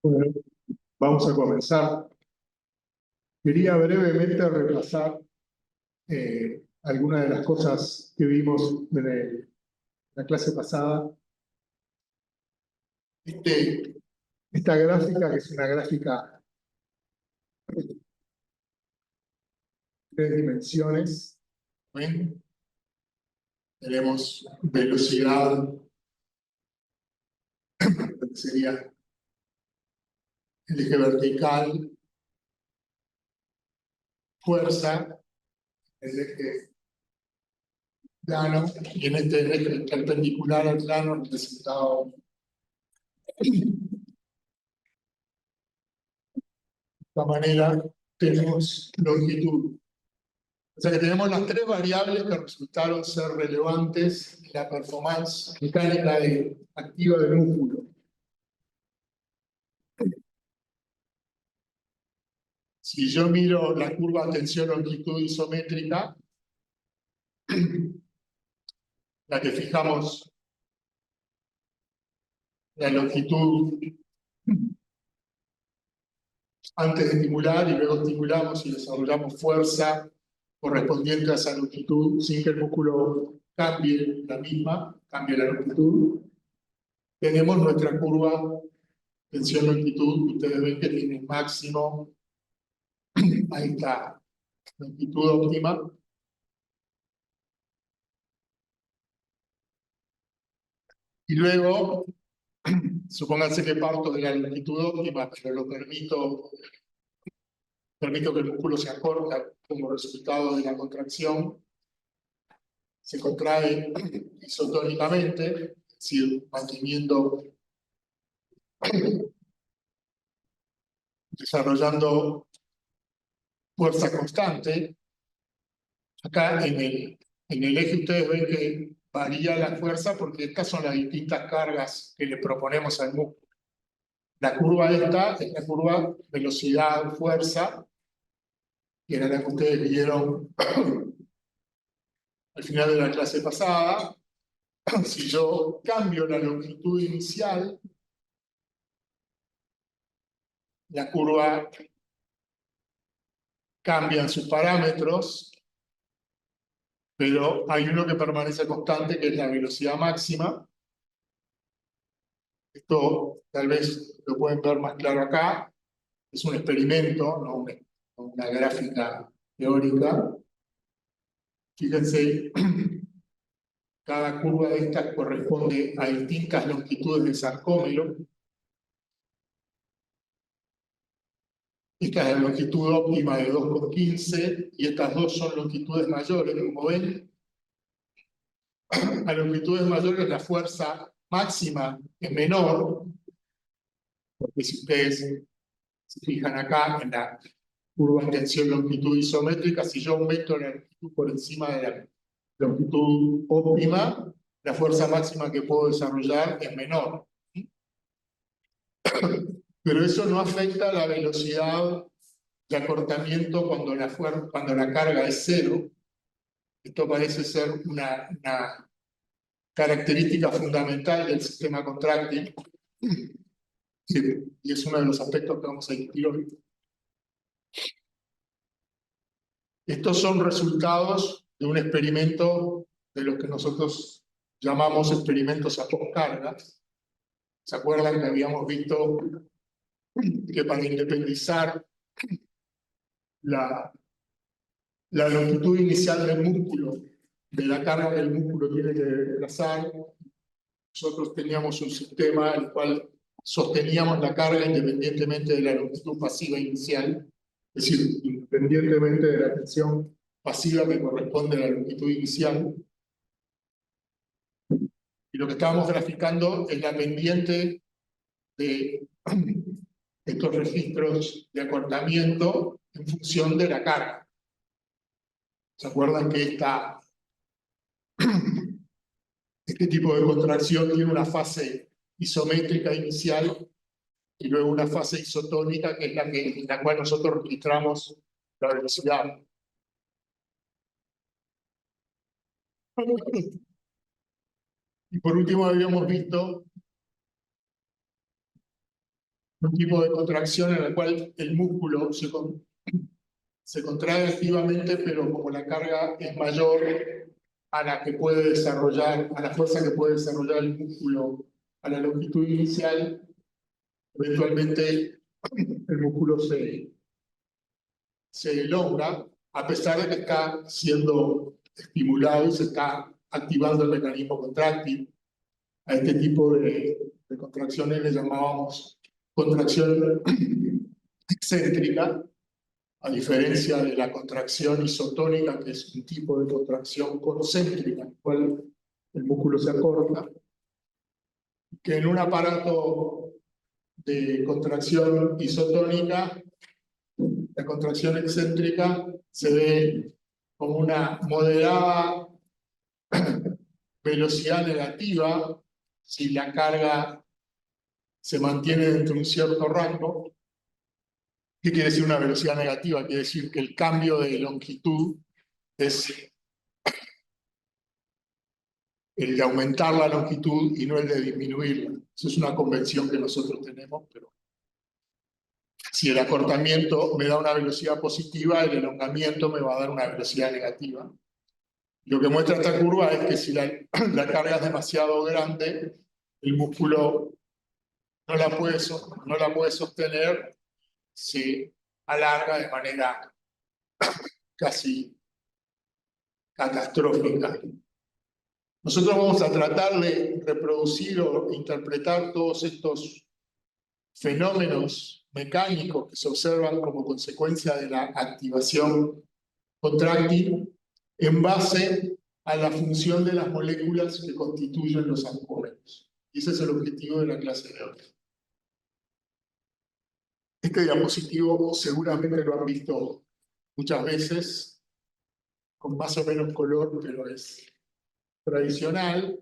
Bueno, vamos a comenzar. Quería brevemente repasar algunas de las cosas que vimos en la clase pasada. Esta gráfica, que es una gráfica de 3 dimensiones, ¿ven? Tenemos velocidad, que sería el eje vertical, fuerza, el eje plano, y en este eje perpendicular al plano representado de esta manera tenemos longitud. O sea que tenemos las 3 variables que resultaron ser relevantes en la performance mecánica activa del músculo. Si yo miro la curva tensión-longitud isométrica, la que fijamos la longitud antes de estimular y luego estimulamos y desarrollamos fuerza correspondiente a esa longitud sin que el músculo cambie cambie la longitud, tenemos nuestra curva tensión-longitud, que ustedes ven que tiene máximo. Ahí está, longitud óptima. Y luego, supónganse que parto de la longitud óptima, pero lo permito que el músculo se acorta como resultado de la contracción. Se contrae isotónicamente, es decir, desarrollando fuerza constante. Acá en el eje ustedes ven que varía la fuerza porque estas son las distintas cargas que le proponemos al músculo. La curva esta es la curva velocidad-fuerza, que era la que ustedes vieron al final de la clase pasada. Si yo cambio la longitud inicial, la curva cambia en sus parámetros, pero hay uno que permanece constante, que es la velocidad máxima. Esto tal vez lo pueden ver más claro acá. Es un experimento, no una gráfica teórica. Fíjense, cada curva de estas corresponde a distintas longitudes de sarcómero. Esta es la longitud óptima de 2,15 y estas dos son longitudes mayores, como ven. A longitudes mayores la fuerza máxima es menor, porque si ustedes se fijan acá en la curva de tensión-longitud isométrica, si yo aumento la longitud por encima de la longitud óptima, la fuerza máxima que puedo desarrollar es menor. Pero eso no afecta la velocidad de acortamiento cuando la carga es cero. Esto parece ser una característica fundamental del sistema contráctil. Sí, y es uno de los aspectos que vamos a discutir hoy. Estos son resultados de un experimento de los que nosotros llamamos experimentos a poscarga. ¿Se acuerdan que habíamos visto que para independizar la longitud inicial del músculo de la carga que el músculo tiene que desplazar, nosotros teníamos un sistema en el cual sosteníamos la carga independientemente de la longitud pasiva inicial, es decir, independientemente de la tensión pasiva que corresponde a la longitud inicial. Y lo que estábamos graficando es la pendiente de estos registros de acortamiento en función de la carga. ¿Se acuerdan que este tipo de contracción tiene una fase isométrica inicial y luego una fase isotónica, que es en la cual nosotros registramos la velocidad? Y por último habíamos visto un tipo de contracción en la cual el músculo se contrae activamente, pero como la carga es mayor a la que puede desarrollar, a la fuerza que puede desarrollar el músculo a la longitud inicial, eventualmente el músculo se elonga, a pesar de que está siendo estimulado y se está activando el mecanismo contráctil. A este tipo de contracciones le llamábamos contracción excéntrica, a diferencia de la contracción isotónica, que es un tipo de contracción concéntrica, en el cual el músculo se acorta, que en un aparato de contracción isotónica, la contracción excéntrica se ve como una moderada velocidad negativa si la carga se mantiene dentro de un cierto rango. ¿Qué quiere decir una velocidad negativa? Quiere decir que el cambio de longitud es el de aumentar la longitud y no el de disminuirla. Eso es una convención que nosotros tenemos, pero si el acortamiento me da una velocidad positiva, el elongamiento me va a dar una velocidad negativa. Lo que muestra esta curva es que si la carga es demasiado grande, el músculo no la puede sostener, se alarga de manera casi catastrófica. Nosotros vamos a tratar de reproducir o interpretar todos estos fenómenos mecánicos que se observan como consecuencia de la activación contráctil en base a la función de las moléculas que constituyen los sarcómeros. Y ese es el objetivo de la clase de hoy. Este diapositivo seguramente lo han visto muchas veces, con más o menos color, pero es tradicional.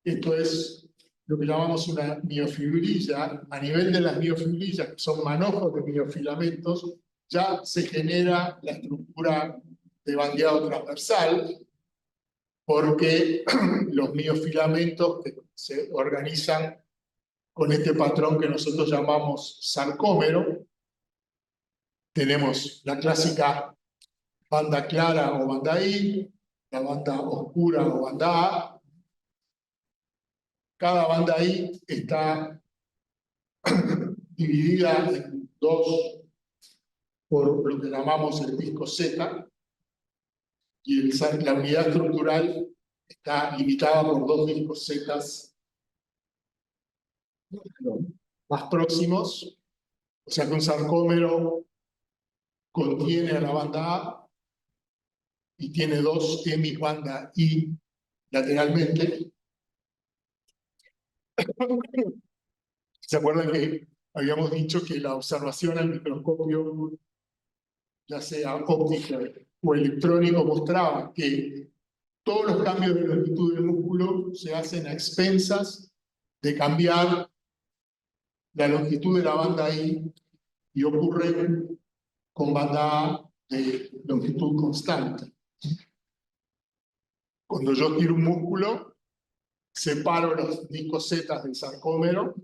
Esto es lo que llamamos una miofibrilla. A nivel de las miofibrillas, que son manojos de miofilamentos, ya se genera la estructura de bandeado transversal, porque los miofilamentos que se organizan con este patrón que nosotros llamamos sarcómero. Tenemos la clásica banda clara o banda I, la banda oscura o banda A. Cada banda I está dividida en dos por lo que llamamos el disco Z, y la unidad estructural está limitada por dos discos Z más próximos, o sea que un sarcómero contiene a la banda A y tiene dos hemis banda I lateralmente. ¿Se acuerdan que habíamos dicho que la observación al microscopio, ya sea óptica o electrónico, mostraba que todos los cambios de longitud del músculo se hacen a expensas de cambiar la longitud de la banda I y ocurre con banda A de longitud constante? Cuando yo tiro un músculo, separo los discos Z del sarcómero,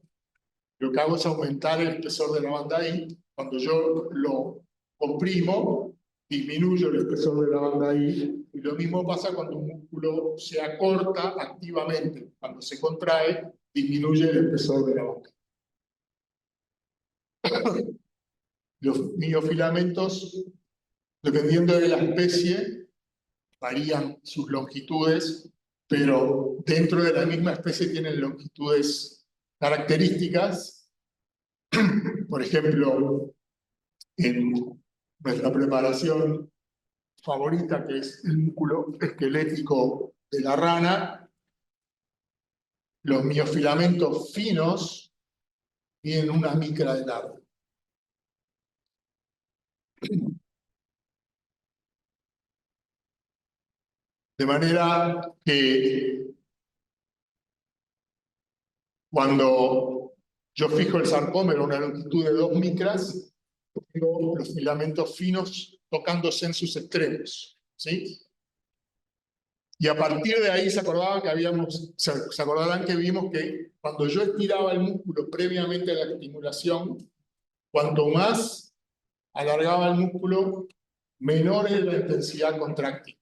lo que hago es aumentar el espesor de la banda I. Cuando yo lo comprimo, disminuyo el espesor de la banda I, y lo mismo pasa cuando un músculo se acorta activamente. Cuando se contrae, disminuye el espesor de la banda. Los miofilamentos, dependiendo de la especie, varían sus longitudes, pero dentro de la misma especie tienen longitudes características. Por ejemplo, en nuestra preparación favorita, que es el músculo esquelético de la rana, los miofilamentos finos tienen una micra de largo. De manera que cuando yo fijo el sarcómero a una longitud de 2 micras, tengo los filamentos finos tocándose en sus extremos, ¿sí? Y a partir de ahí se acordarán que vimos que cuando yo estiraba el músculo previamente a la estimulación, cuanto más alargaba el músculo, menor era la intensidad contráctil.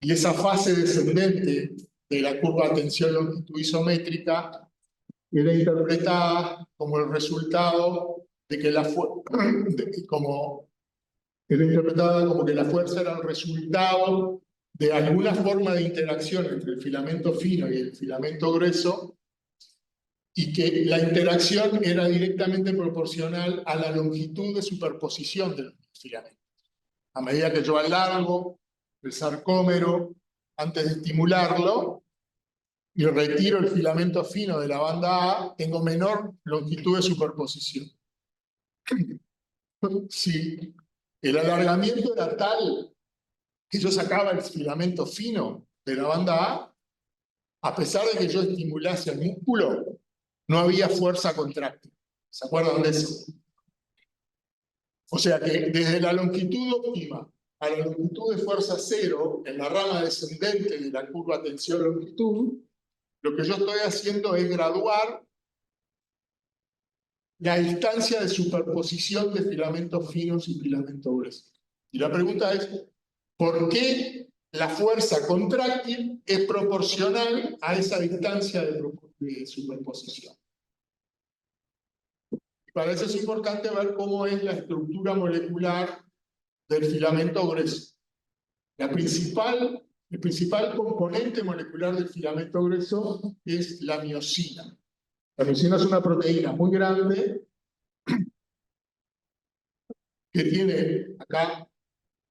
Y esa fase descendente de la curva de tensión-longitud isométrica era interpretada como el resultado de que era interpretada como que la fuerza era el resultado de alguna forma de interacción entre el filamento fino y el filamento grueso, y que la interacción era directamente proporcional a la longitud de superposición de los filamentos. A medida que yo alargo el sarcómero antes de estimularlo y retiro el filamento fino de la banda A, tengo menor longitud de superposición. Si el alargamiento era tal que yo sacaba el filamento fino de la banda a pesar de que yo estimulase el músculo, no había fuerza contráctil. ¿Se acuerdan de eso? O sea que desde la longitud óptima a la longitud de fuerza cero, en la rama descendente de la curva tensión-longitud, lo que yo estoy haciendo es graduar la distancia de superposición de filamentos finos y filamentos gruesos. Y la pregunta es, ¿por qué la fuerza contráctil es proporcional a esa distancia de superposición? Para eso es importante ver cómo es la estructura molecular del filamento grueso. El principal componente molecular del filamento grueso es la miosina. La miosina es una proteína muy grande que tiene, acá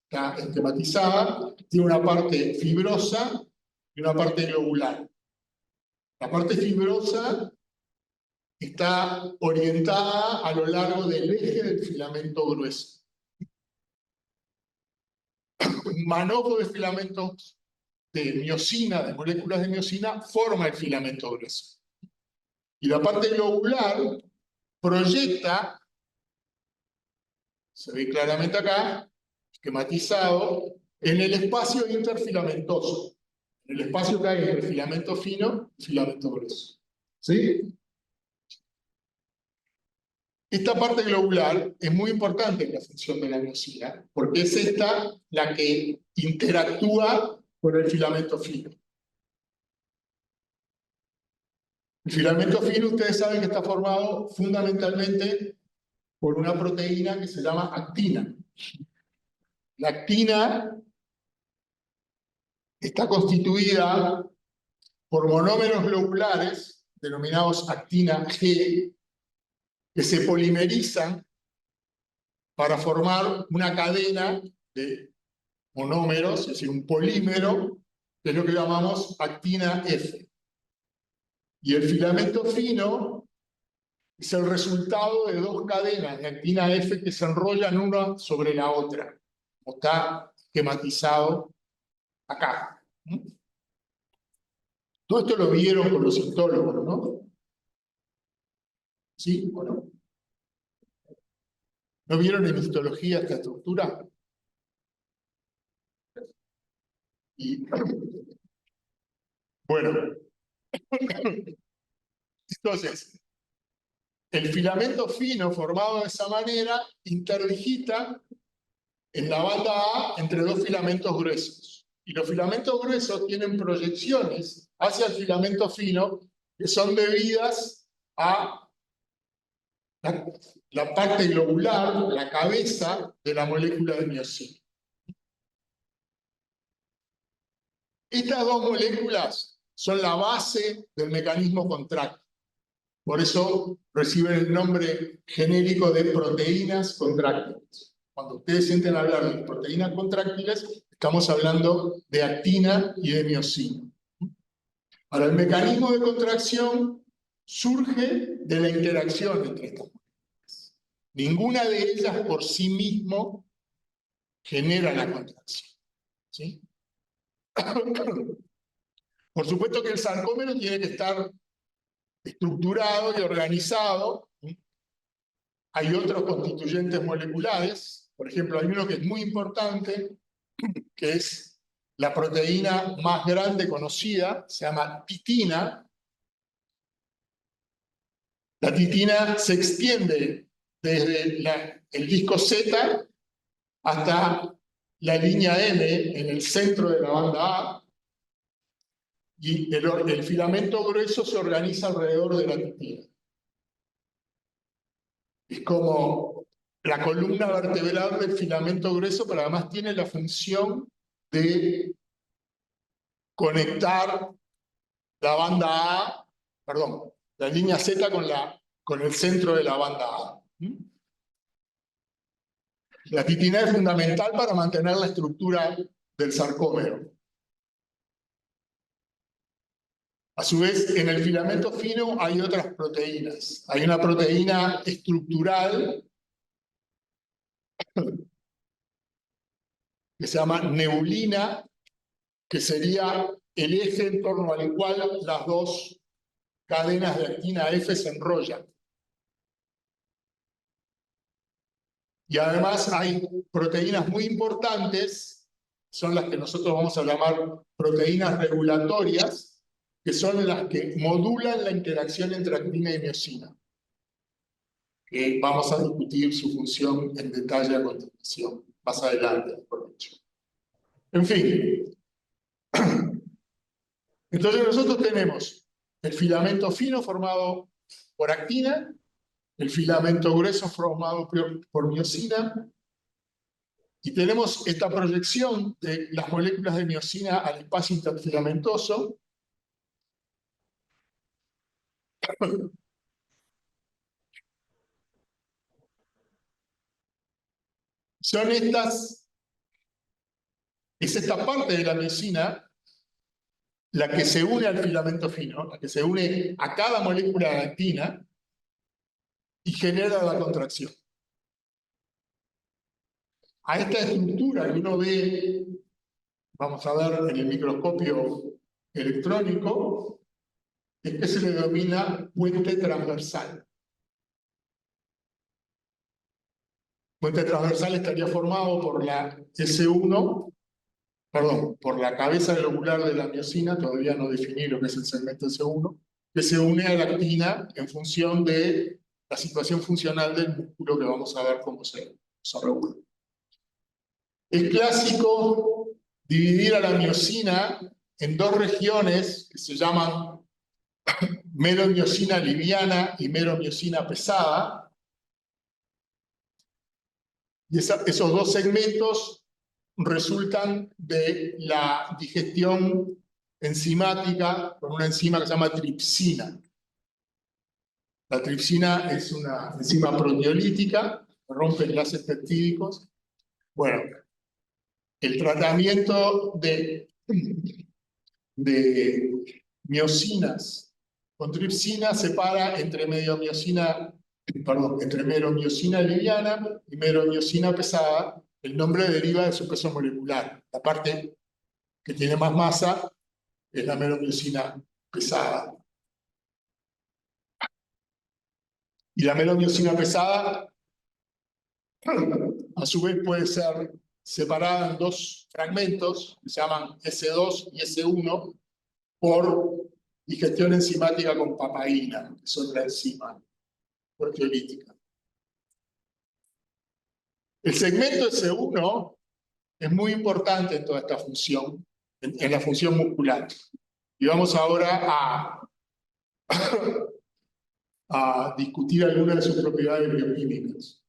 está esquematizada, tiene una parte fibrosa y una parte globular. La parte fibrosa está orientada a lo largo del eje del filamento grueso. Un manojo de filamentos de miosina, de moléculas de miosina, forma el filamento grueso. Y la parte globular proyecta, se ve claramente acá, esquematizado, en el espacio interfilamentoso, en el espacio que hay entre el filamento fino y el filamento grueso. ¿Sí? Esta parte globular es muy importante en la función de la miosina, porque es esta la que interactúa con el filamento fino. El filamento fino, ustedes saben que está formado fundamentalmente por una proteína que se llama actina. La actina está constituida por monómeros globulares, denominados actina G, que se polimerizan para formar una cadena de monómeros, es decir, un polímero, que es lo que llamamos actina F. Y el filamento fino es el resultado de dos cadenas de actina F que se enrollan una sobre la otra, como está esquematizado acá. Todo esto lo vieron con los histólogos, ¿no? ¿Sí o no? ¿No vieron en histología esta estructura? Y, bueno, entonces, el filamento fino formado de esa manera interdigita en la banda A entre dos filamentos gruesos. Y los filamentos gruesos tienen proyecciones hacia el filamento fino que son debidas a la parte globular, la cabeza de la molécula de miosina. Estas dos moléculas son la base del mecanismo contráctil. Por eso reciben el nombre genérico de proteínas contráctiles. Cuando ustedes sienten hablar de proteínas contráctiles, estamos hablando de actina y de miosina. Ahora, el mecanismo de contracción surge de la interacción entre estas moléculas. Ninguna de ellas por sí mismo genera la contracción. ¿Sí? Por supuesto que el sarcómero tiene que estar estructurado y organizado. Hay otros constituyentes moleculares, por ejemplo, hay uno que es muy importante, que es la proteína más grande conocida, se llama titina. La titina se extiende desde el disco Z hasta la línea M en el centro de la banda A, y el filamento grueso se organiza alrededor de la titina. Es como la columna vertebral del filamento grueso, pero además tiene la función de conectar la banda A, perdón, la línea Z con el centro de la banda A. La titina es fundamental para mantener la estructura del sarcómero. A su vez, en el filamento fino hay otras proteínas. Hay una proteína estructural que se llama neulina, que sería el eje en torno al cual las dos cadenas de actina F se enrollan. Y además hay proteínas muy importantes, son las que nosotros vamos a llamar proteínas regulatorias, que son las que modulan la interacción entre actina y miosina. Vamos a discutir su función en detalle a continuación, más adelante, por hecho. En fin, entonces nosotros tenemos el filamento fino formado por actina, el filamento grueso formado por miosina, y tenemos esta proyección de las moléculas de miosina al espacio interfilamentoso. Es esta parte de la miosina la que se une al filamento fino, la que se une a cada molécula de actina y genera la contracción. A esta estructura que uno ve, vamos a ver en el microscopio electrónico, es que se le denomina puente transversal. Puente transversal estaría formado por la S1, perdón, por la cabeza globular de la miosina, todavía no definí lo que es el segmento S1, que se une a la actina en función de la situación funcional del músculo, que vamos a ver cómo se regula. Es clásico dividir a la miosina en dos regiones que se llaman meromiosina liviana y meromiosina pesada. Y esos dos segmentos resultan de la digestión enzimática con una enzima que se llama tripsina. La tripsina es una enzima proteolítica, rompe enlaces peptídicos. Bueno, el tratamiento de miosinas con tripsina separa entre entre meromiosina liviana y meromiosina pesada. El nombre deriva de su peso molecular. La parte que tiene más masa es la meromiosina pesada. Y la meromiosina pesada, a su vez, puede ser separada en dos fragmentos, que se llaman S2 y S1, por digestión enzimática con papaína, que es otra enzima proteolítica. El segmento S1 es muy importante en toda esta función, en la función muscular. Y vamos ahora a discutir algunas de sus propiedades bioquímicas.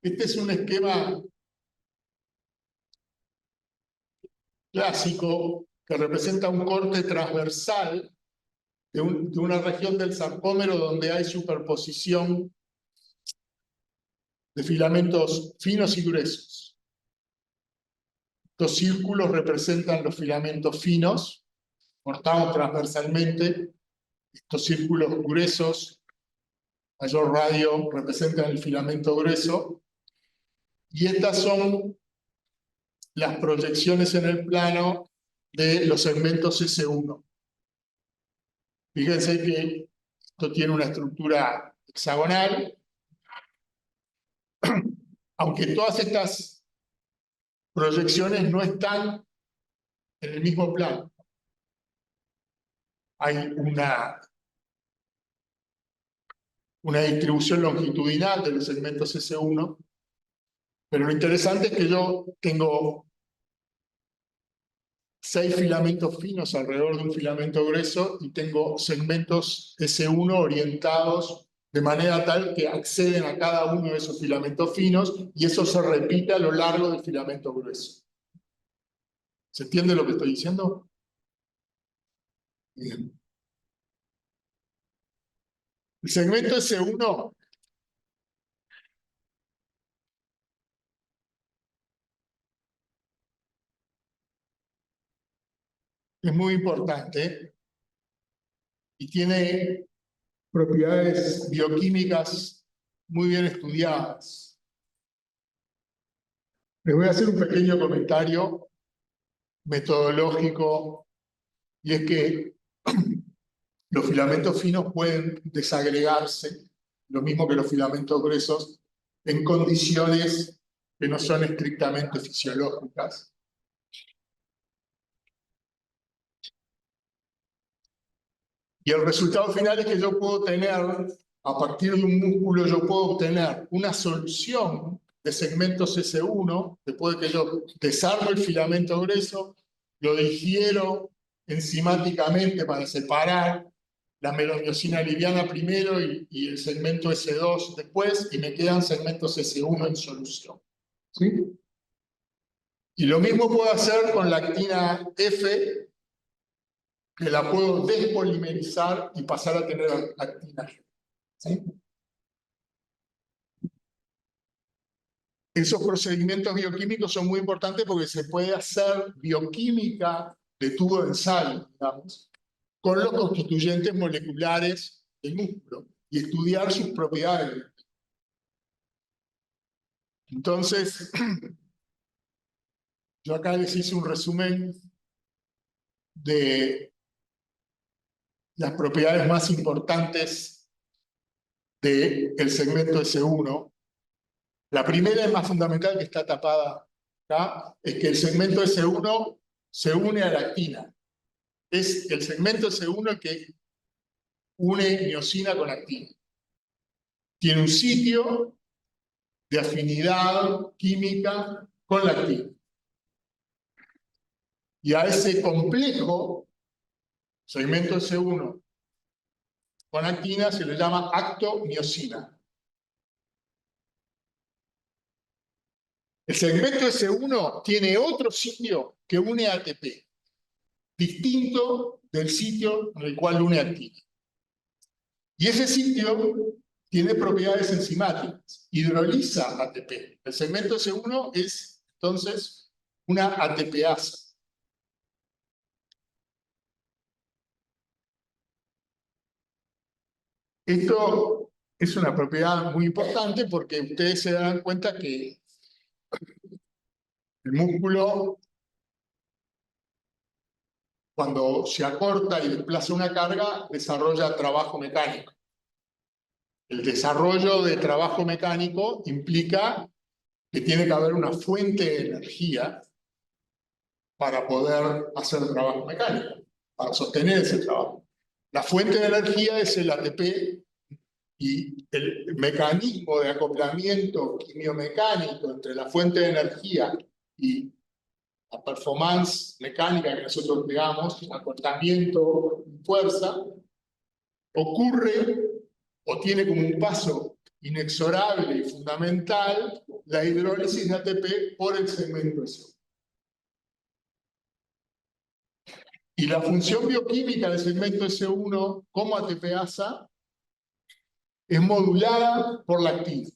Este es un esquema clásico que representa un corte transversal de una región del sarcómero donde hay superposición de filamentos finos y gruesos. Estos círculos representan los filamentos finos, cortados transversalmente. Estos círculos gruesos, mayor radio, representan el filamento grueso. Y estas son las proyecciones en el plano de los segmentos S1. Fíjense que esto tiene una estructura hexagonal, aunque todas estas proyecciones no están en el mismo plano hay una distribución longitudinal de los segmentos S1, pero lo interesante es que yo tengo 6 filamentos finos alrededor de un filamento grueso y tengo segmentos S1 orientados de manera tal que acceden a cada uno de esos filamentos finos y eso se repite a lo largo del filamento grueso. ¿Se entiende lo que estoy diciendo? Bien. El segmento S1 es muy importante y tiene propiedades bioquímicas muy bien estudiadas. Les voy a hacer un pequeño comentario metodológico y es que los filamentos finos pueden desagregarse, lo mismo que los filamentos gruesos, en condiciones que no son estrictamente fisiológicas. Y el resultado final es que yo puedo tener, a partir de un músculo, yo puedo obtener una solución de segmentos S1, después de que yo desarmo el filamento grueso, lo digiero enzimáticamente para separar la meromiosina liviana primero y el segmento S2 después, y me quedan segmentos S1 en solución. ¿Sí? Y lo mismo puedo hacer con la actina F, que la puedo despolimerizar y pasar a tener actina G. ¿Sí? Esos procedimientos bioquímicos son muy importantes porque se puede hacer bioquímica de tubo de ensayo, digamos, con los constituyentes moleculares del músculo y estudiar sus propiedades. Entonces, yo acá les hice un resumen de las propiedades más importantes del segmento S1. La primera y más fundamental, que está tapada acá, es que el segmento S1 se une a la actina. Es el segmento S1 el que une miosina con actina. Tiene un sitio de afinidad química con la actina. Y a ese complejo, segmento S1 con actina, se le llama actomiosina. El segmento S1 tiene otro sitio que une ATP, distinto del sitio en el cual une actina. Y ese sitio tiene propiedades enzimáticas, hidroliza ATP. El segmento S1 es, entonces, una ATPasa. Esto es una propiedad muy importante porque ustedes se dan cuenta que el músculo, cuando se acorta y desplaza una carga, desarrolla trabajo mecánico. El desarrollo de trabajo mecánico implica que tiene que haber una fuente de energía para poder hacer trabajo mecánico, para sostener ese trabajo. La fuente de energía es el ATP y el mecanismo de acoplamiento quimiomecánico entre la fuente de energía y la performance mecánica que nosotros digamos, acortamiento y fuerza, ocurre o tiene como un paso inexorable y fundamental la hidrólisis de ATP por el segmento S1. Y la función bioquímica del segmento S1 como ATPasa es modulada por la actina.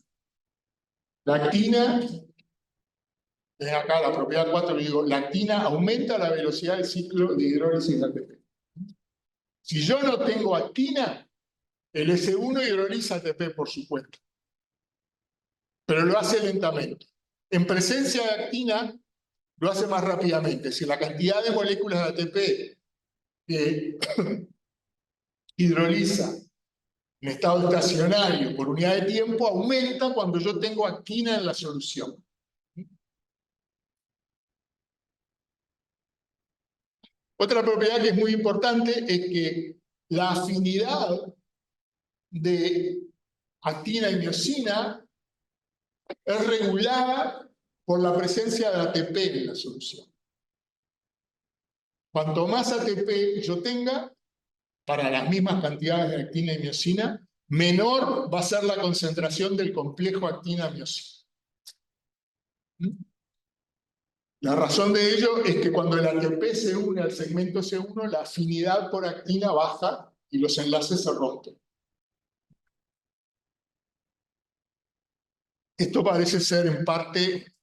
La actina, ven acá la propiedad 4, le digo, la actina aumenta la velocidad del ciclo de hidrólisis de ATP. Si yo no tengo actina, el S1 hidroliza ATP por supuesto, pero lo hace lentamente. En presencia de actina, lo hace más rápidamente. Si la cantidad de moléculas de ATP que hidroliza en estado estacionario por unidad de tiempo aumenta cuando yo tengo actina en la solución. Otra propiedad que es muy importante es que la afinidad de actina y miosina es regulada por la presencia de ATP en la solución. Cuanto más ATP yo tenga, para las mismas cantidades de actina y miosina, menor va a ser la concentración del complejo actina-miosina. La razón de ello es que cuando el ATP se une al segmento C1, la afinidad por actina baja y los enlaces se rompen. Esto parece ser en parte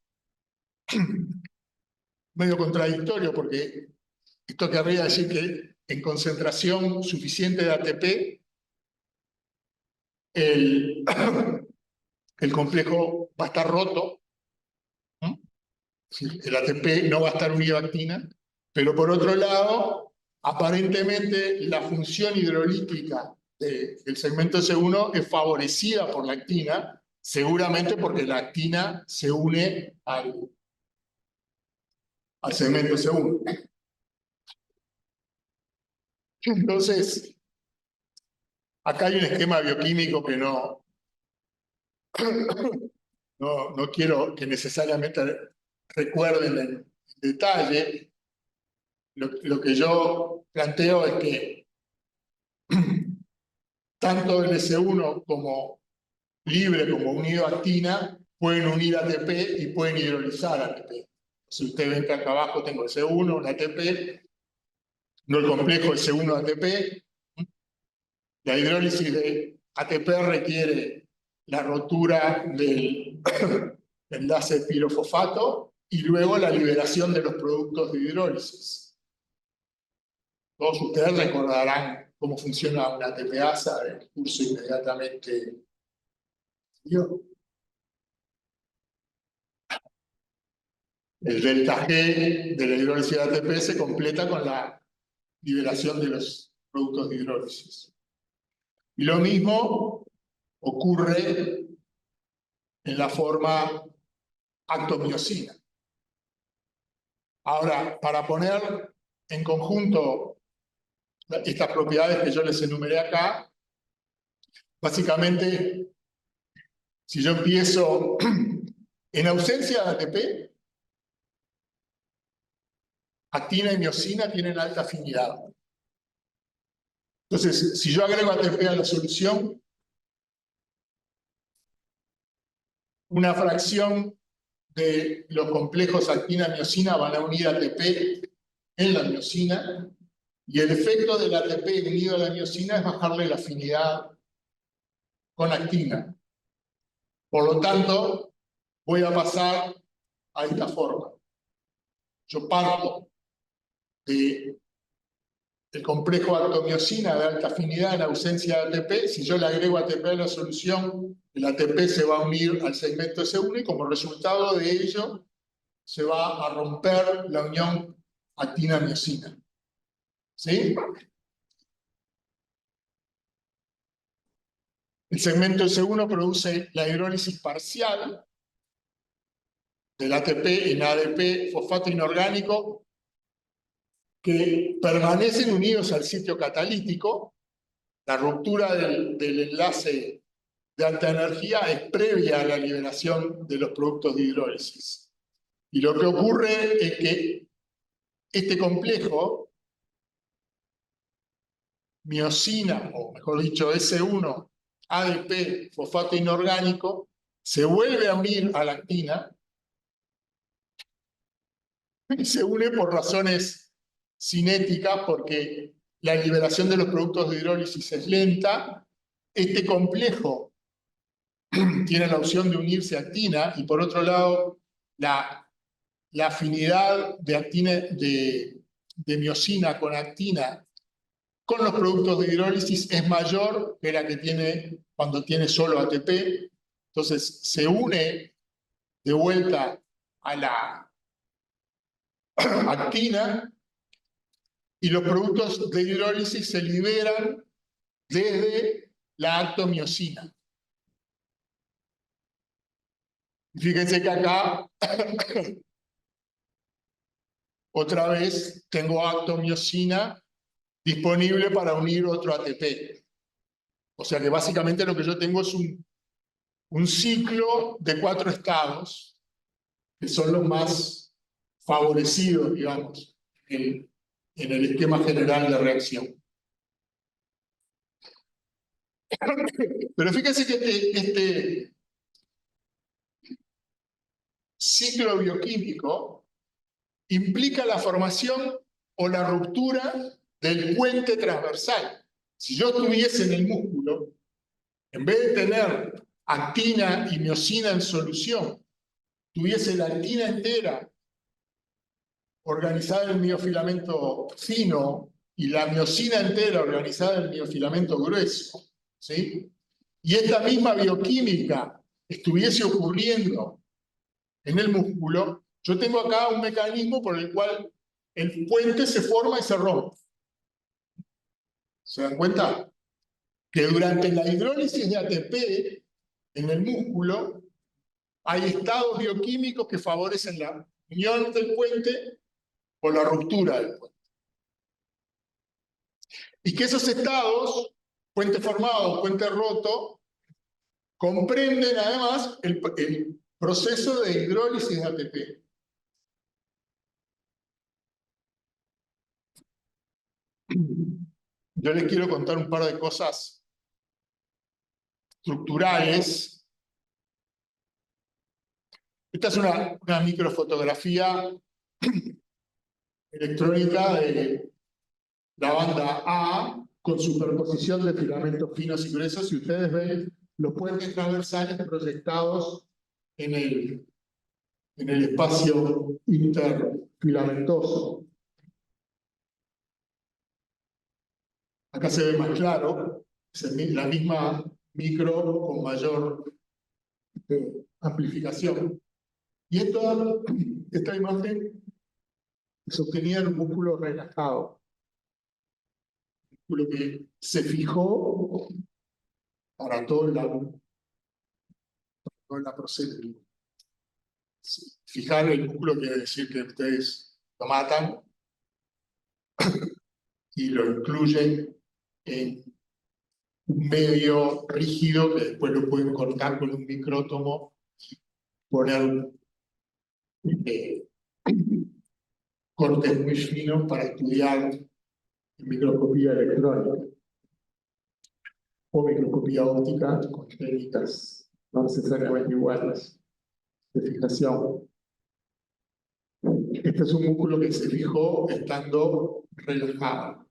medio contradictorio, porque esto querría decir que en concentración suficiente de ATP, el, el complejo va a estar roto, ¿no? El ATP no va a estar unido a actina, pero por otro lado, aparentemente la función hidrolítica del segmento C1 es favorecida por la actina, seguramente porque la actina se une al segmento C1. Entonces, acá hay un esquema bioquímico que no quiero que necesariamente recuerden en detalle. Lo que yo planteo es que tanto el S1 como libre como unido a actina pueden unir ATP y pueden hidrolizar ATP. Si ustedes ven que acá abajo tengo el C1, el ATP, no el complejo S1-ATP. La hidrólisis de ATP requiere la rotura del enlace pirofosfato y luego la liberación de los productos de hidrólisis. Todos ustedes recordarán cómo funciona una ATPasa, el curso inmediatamente anterior. El delta G de la hidrólisis de ATP se completa con la liberación de los productos de hidrólisis. Y lo mismo ocurre en la forma actomiosina. Ahora, para poner en conjunto estas propiedades que yo les enumeré acá, básicamente, si yo empiezo en ausencia de ATP, actina y miosina tienen alta afinidad. Entonces, si yo agrego ATP a la solución, una fracción de los complejos actina-miosina van a unir ATP en la miosina, y el efecto del ATP unido a la miosina es bajarle la afinidad con actina. Por lo tanto, voy a pasar a esta forma. Yo parto del complejo actomiosina de alta afinidad en ausencia de ATP. Si yo le agrego ATP a la solución, el ATP se va a unir al segmento S1 y como resultado de ello se va a romper la unión actina-miosina. ¿Sí? El segmento S1 produce la hidrólisis parcial del ATP en ADP fosfato inorgánico que permanecen unidos al sitio catalítico. La ruptura del enlace de alta energía es previa a la liberación de los productos de hidrólisis. Y lo que ocurre es que este complejo, miosina, o mejor dicho, S1, ADP, fosfato inorgánico, se vuelve a unir a la actina y se une por razones cinéticas, porque la liberación de los productos de hidrólisis es lenta. Este complejo tiene la opción de unirse a actina y por otro lado la afinidad de miosina con actina con los productos de hidrólisis es mayor que la que tiene cuando tiene solo ATP. Entonces se une de vuelta a la actina y los productos de hidrólisis se liberan desde la actomiosina. Fíjense que acá otra vez tengo actomiosina disponible para unir otro ATP. O sea que básicamente lo que yo tengo es un ciclo de 4 estados, que son los más favorecidos, digamos, en el esquema general de reacción. Pero fíjense que este ciclo bioquímico implica la formación o la ruptura del puente transversal. Si yo estuviese en el músculo, en vez de tener actina y miosina en solución, tuviese la actina entera organizada en el miofilamento fino y la miosina entera organizada en el miofilamento grueso, ¿sí? Y esta misma bioquímica estuviese ocurriendo en el músculo, yo tengo acá un mecanismo por el cual el puente se forma y se rompe. ¿Se dan cuenta? Que durante la hidrólisis de ATP en el músculo hay estados bioquímicos que favorecen la unión del puente o la ruptura del puente. Y que esos estados, puente formado, puente roto, comprenden además el proceso de hidrólisis de ATP. Yo les quiero contar un par de cosas estructurales. Esta es una microfotografía electrónica de la banda A con superposición de filamentos finos y gruesos. Y ustedes ven los puentes transversales proyectados en el espacio interfilamentoso. Acá se ve más claro, es la misma micro con mayor amplificación. Y esta imagen se obtenía en un músculo relajado, un músculo que se fijó para todo la procedencia. Fijar el músculo quiere decir que ustedes lo matan y lo incluyen en un medio rígido que después lo pueden cortar con un micrótomo y poner cortes muy finos para estudiar en microscopía electrónica o microscopía óptica con técnicas no necesariamente iguales de fijación. Este es un músculo que se fijó estando relajado.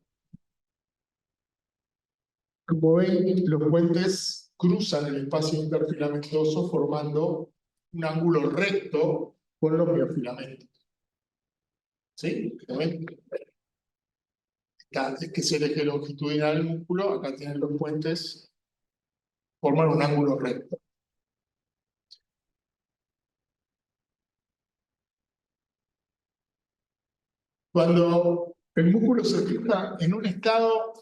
Como ven, los puentes cruzan el espacio interfilamentoso formando un ángulo recto con los miofilamentos. ¿Sí? ¿Lo ven? Este es el eje longitudinal del músculo, acá tienen los puentes, forman un ángulo recto. Cuando el músculo se fija en un estado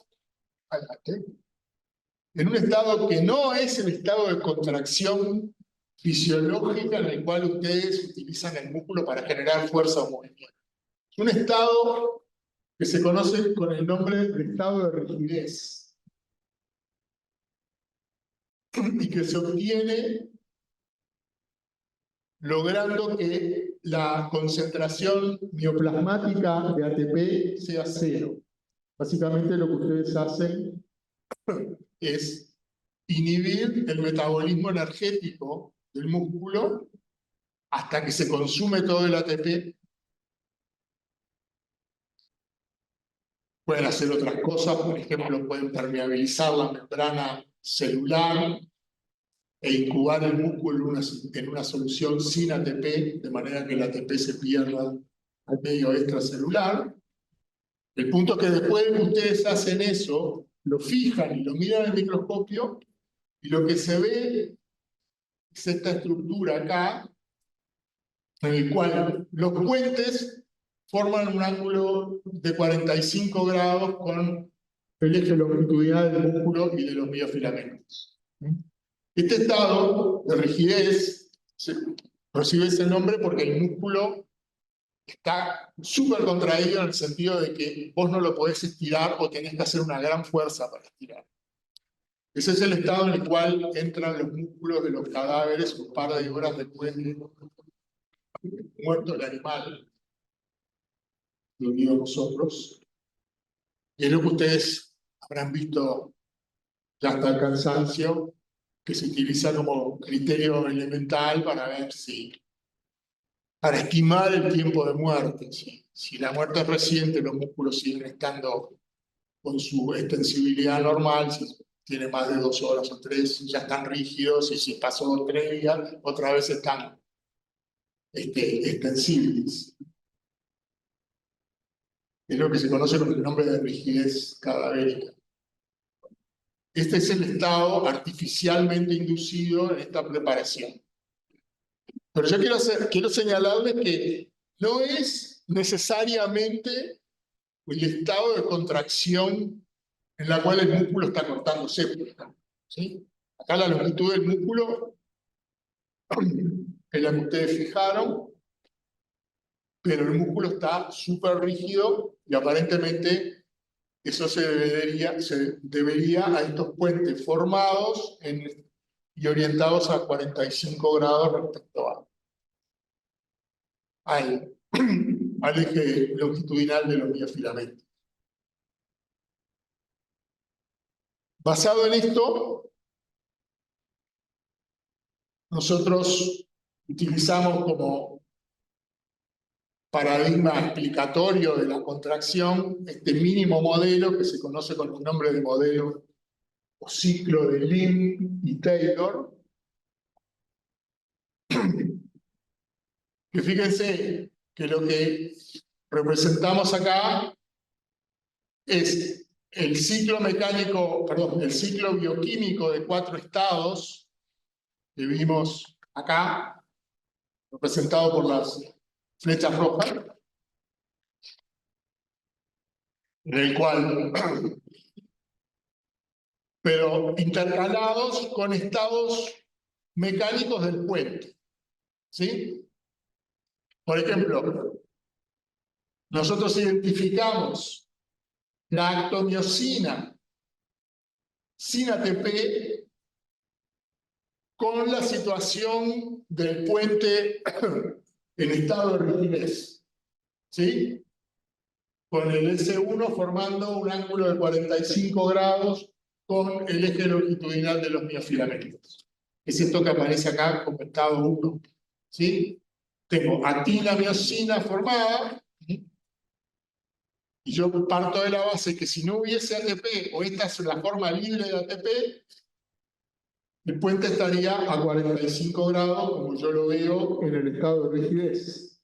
que no es el estado de contracción fisiológica en el cual ustedes utilizan el músculo para generar fuerza o movimiento. Es un estado que se conoce con el nombre de estado de rigidez y que se obtiene logrando que la concentración mioplasmática de ATP sea 0. Básicamente lo que ustedes hacen es inhibir el metabolismo energético del músculo hasta que se consume todo el ATP. Pueden hacer otras cosas, por ejemplo, pueden permeabilizar la membrana celular e incubar el músculo en una solución sin ATP, de manera que el ATP se pierda al medio extracelular. El punto es que después de que ustedes hacen eso, lo fijan y lo miran en el microscopio, y lo que se ve es esta estructura acá, en el cual los puentes forman un ángulo de 45 grados con el eje longitudinal del músculo y de los miofilamentos. Este estado de rigidez recibe ese nombre porque el músculo está súper contraído en el sentido de que vos no lo podés estirar o tenés que hacer una gran fuerza para estirar. Ese es el estado en el cual entran los músculos de los cadáveres un par de horas después de muerto el animal, incluido nosotros. Y es lo que ustedes habrán visto ya hasta el cansancio, que se utiliza como criterio elemental para ver si, para estimar el tiempo de muerte. Si la muerte es reciente, los músculos siguen estando con su extensibilidad normal, si tiene más de 2 horas o 3, ya están rígidos, y si pasó 3 días, otra vez están extensibles. Es lo que se conoce con el nombre de rigidez cadavérica. Este es el estado artificialmente inducido en esta preparación. Pero yo quiero señalarles que no es necesariamente el estado de contracción en la cual el músculo está cortándose. ¿Sí? Acá la longitud del músculo es la que ustedes fijaron, pero el músculo está súper rígido y aparentemente eso se debería a estos puentes formados y orientados a 45 grados respecto al eje longitudinal de los miofilamentos. Basado en esto, nosotros utilizamos como paradigma explicatorio de la contracción este mínimo modelo que se conoce con el nombre de modelo o ciclo de Lim y Taylor. Que fíjense que lo que representamos acá es el ciclo mecánico, perdón, el ciclo bioquímico de 4 estados que vimos acá, representado por las flechas rojas, en el cual, pero intercalados con estados mecánicos del puente. ¿Sí? Por ejemplo, nosotros identificamos la actomiosina sin ATP con la situación del puente en estado de rigidez. ¿Sí? Con el S1 formando un ángulo de 45 grados con el eje longitudinal de los miofilamentos. Es esto que aparece acá como estado 1. ¿Sí? Tengo actina miosina formada, y yo parto de la base que si no hubiese ATP, o esta es la forma libre de ATP, el puente estaría a 45 grados, como yo lo veo en el estado de rigidez.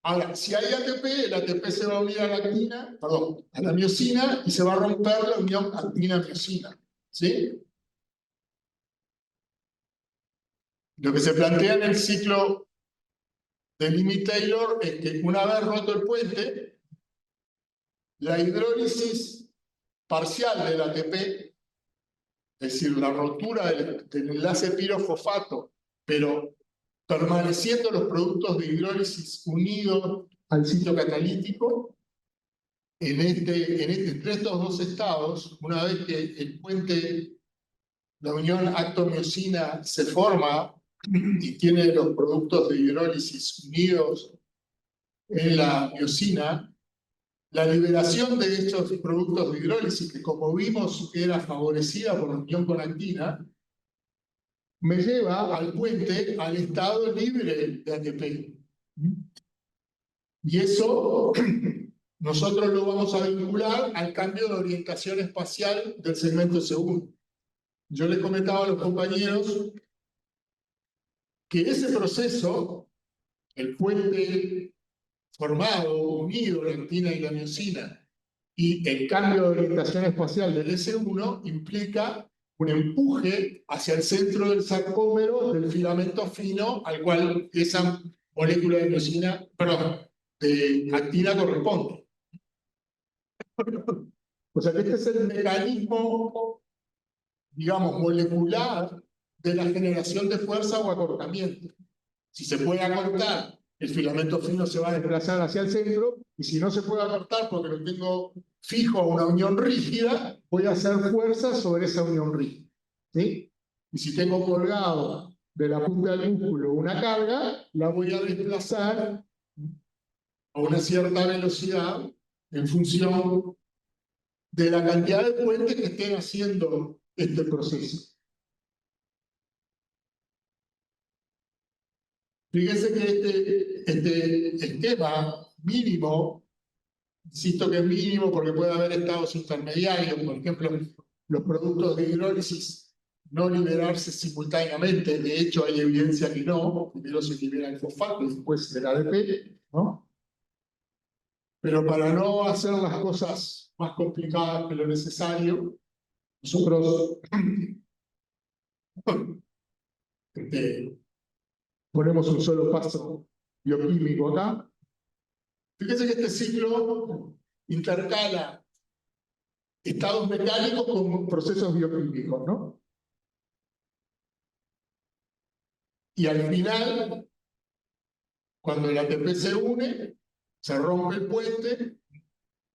Ahora, si hay ATP, el ATP se va a unir a la actina, perdón, a la miosina, y se va a romper la unión actina-miosina. ¿Sí? Lo que se plantea en el ciclo de Lim y Taylor es que una vez roto el puente, la hidrólisis parcial del ATP, es decir, la rotura del enlace pirofosfato, pero permaneciendo los productos de hidrólisis unidos al sitio catalítico, entre estos dos estados, una vez que el puente, la unión actomiosina se forma y tiene los productos de hidrólisis unidos en la miosina, la liberación de estos productos de hidrólisis, que como vimos era favorecida por la unión con actina, me lleva al puente al estado libre de ATP. Y eso nosotros lo vamos a vincular al cambio de orientación espacial del segmento S1. Yo les comentaba a los compañeros que ese proceso, el puente formado, unido, la actina y la miosina, y el cambio de orientación espacial del S1 implica un empuje hacia el centro del sarcómero del filamento fino al cual esa molécula de miosina, perdón, de actina corresponde. O sea que este es el mecanismo, digamos, molecular de la generación de fuerza o acortamiento. Si se puede acortar el filamento fino se va a desplazar hacia el centro, y si no se puede acortar porque lo tengo fijo a una unión rígida, voy a hacer fuerza sobre esa unión rígida. ¿Sí? Y si tengo colgado de la punta del músculo una carga, la voy a desplazar a una cierta velocidad en función de la cantidad de puentes que estén haciendo este proceso. Fíjense que este esquema mínimo, insisto que es mínimo porque puede haber estados intermediarios, por ejemplo, los productos de hidrólisis no liberarse simultáneamente, de hecho hay evidencia que no, primero se libera el fosfato y después el ADP, ¿no? Pero para no hacer las cosas más complicadas que lo necesario, nosotros ponemos un solo paso bioquímico acá. Fíjense que este ciclo intercala estados mecánicos con procesos bioquímicos, ¿no? Y al final, cuando el ATP se une, se rompe el puente.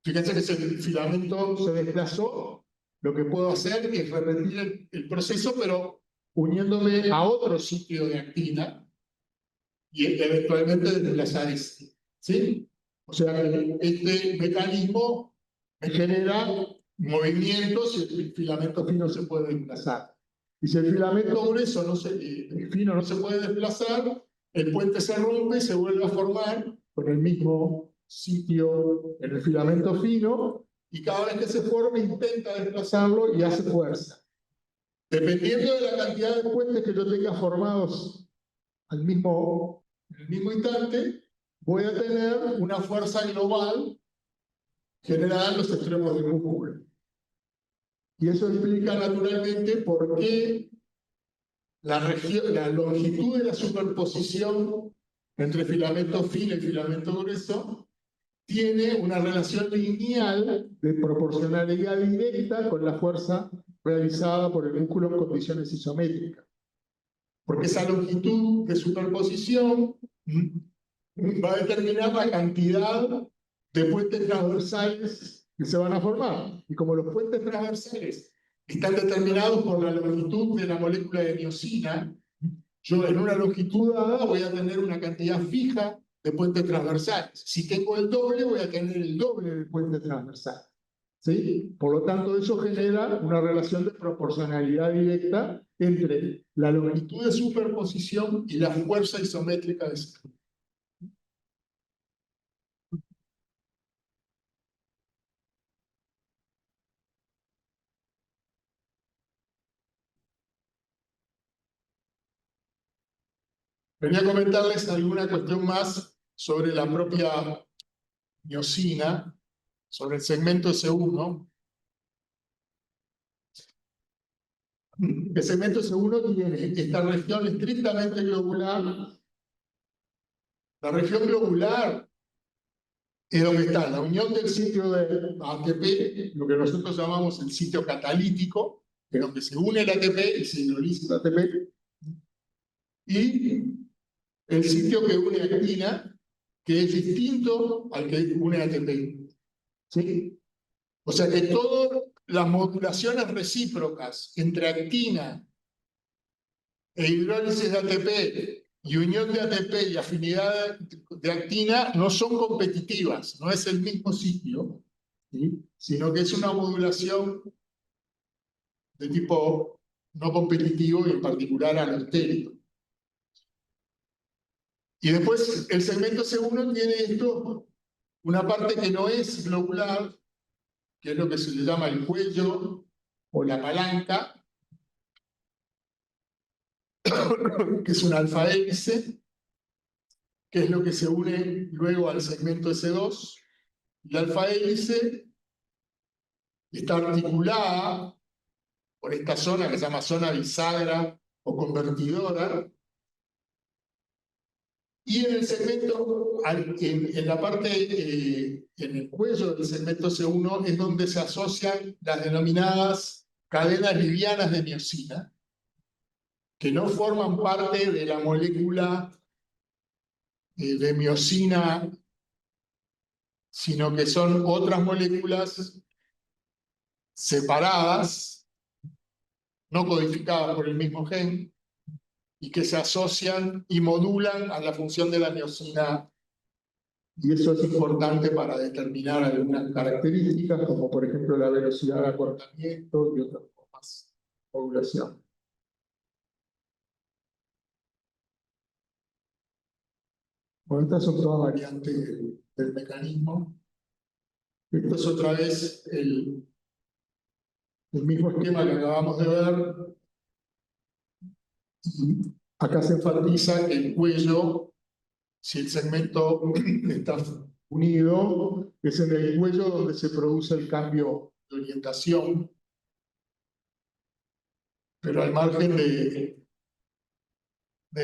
Fíjense que si el filamento se desplazó, lo que puedo hacer es repetir el proceso, pero uniéndome a otro sitio de actina y eventualmente desplazar este. ¿Sí? O sea que este mecanismo me genera movimientos y el filamento fino se puede desplazar. Y si el filamento grueso fino no se puede desplazar, el puente se rompe y se vuelve a formar con el mismo sitio en el filamento fino, y cada vez que se forma intenta desplazarlo y hace fuerza. Dependiendo de la cantidad de puentes que yo tenga formados en el mismo instante, voy a tener una fuerza global generada en los extremos del músculo. Y eso explica naturalmente por qué la longitud de la superposición entre filamento fino y filamento grueso tiene una relación lineal de proporcionalidad directa con la fuerza realizada por el músculo en condiciones isométricas. Porque esa longitud de superposición va a determinar la cantidad de puentes transversales que se van a formar. Y como los puentes transversales están determinados por la longitud de la molécula de miosina, yo en una longitud dada voy a tener una cantidad fija de puentes transversales. Si tengo el doble, voy a tener el doble de puentes transversales. ¿Sí? Por lo tanto, eso genera una relación de proporcionalidad directa entre la longitud de superposición y la fuerza isométrica de ese. Venía a comentarles alguna cuestión más sobre la propia miosina, sobre el segmento S1. El segmento S1 tiene esta región estrictamente globular. La región globular es donde está la unión del sitio de ATP, lo que nosotros llamamos el sitio catalítico, que es donde se une el ATP y se hidroliza el ATP, y el sitio que une actina, que es distinto al que une ATP. ¿Sí? O sea que todas las modulaciones recíprocas entre actina e hidrólisis de ATP y unión de ATP y afinidad de actina no son competitivas, no es el mismo sitio, ¿sí? Sino que es una modulación de tipo no competitivo y en particular alostérico. Y después el segmento S1 tiene esto, una parte que no es globular, que es lo que se le llama el cuello o la palanca, que es un alfa hélice, que es lo que se une luego al segmento S2. La alfa hélice está articulada por esta zona que se llama zona bisagra o convertidora, y en el segmento, en la parte, en el cuello del segmento C1 es donde se asocian las denominadas cadenas livianas de miosina, que no forman parte de la molécula de miosina, sino que son otras moléculas separadas, no codificadas por el mismo gen, y que se asocian y modulan a la función de la miosina. Y eso es importante para determinar algunas características, como por ejemplo la velocidad de acortamiento y otras formas de modulación. Bueno, estas son todas variantes del mecanismo. Esto es otra vez el mismo esquema que acabamos de ver. Y acá se enfatiza que el cuello, si el segmento está unido, es en el cuello donde se produce el cambio de orientación. Pero al margen de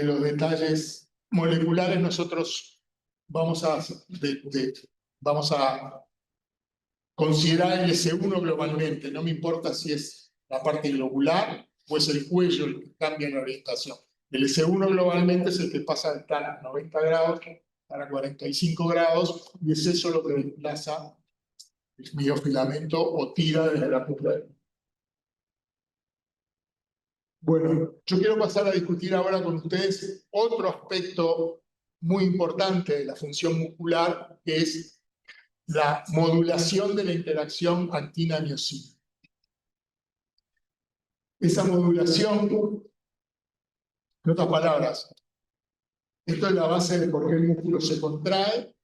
los detalles moleculares, nosotros vamos a considerar el S1 globalmente. No me importa si es la parte globular o es el cuello el que cambia la orientación. El S1 globalmente es el que pasa de estar a 90 grados a 45 grados, y es eso lo que desplaza el miofilamento o tira desde la punta del. Bueno, yo quiero pasar a discutir ahora con ustedes otro aspecto muy importante de la función muscular, que es la modulación de la interacción actina-miosina. Esa modulación, en otras palabras, esto es la base de por qué el músculo se contrae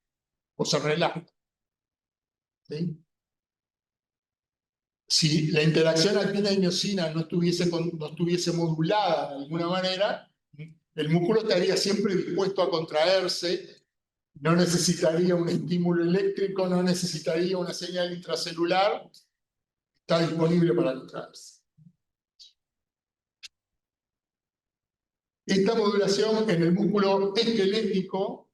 o se relaja. ¿Sí? Si la interacción actina y miosina no estuviese modulada de alguna manera, el músculo estaría siempre dispuesto a contraerse, no necesitaría un estímulo eléctrico, no necesitaría una señal intracelular, está disponible para contraerse. Esta modulación en el músculo esquelético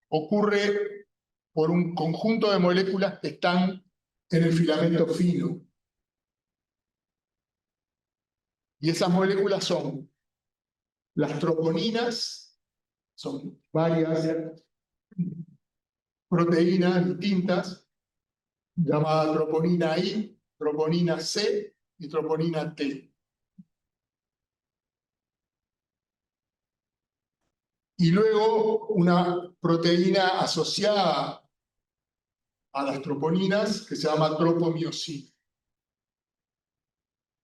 ocurre por un conjunto de moléculas que están en el filamento fino. Y esas moléculas son las troponinas, son varias proteínas distintas, llamadas troponina I, troponina C y troponina T. Y luego una proteína asociada a las troponinas que se llama tropomiosina.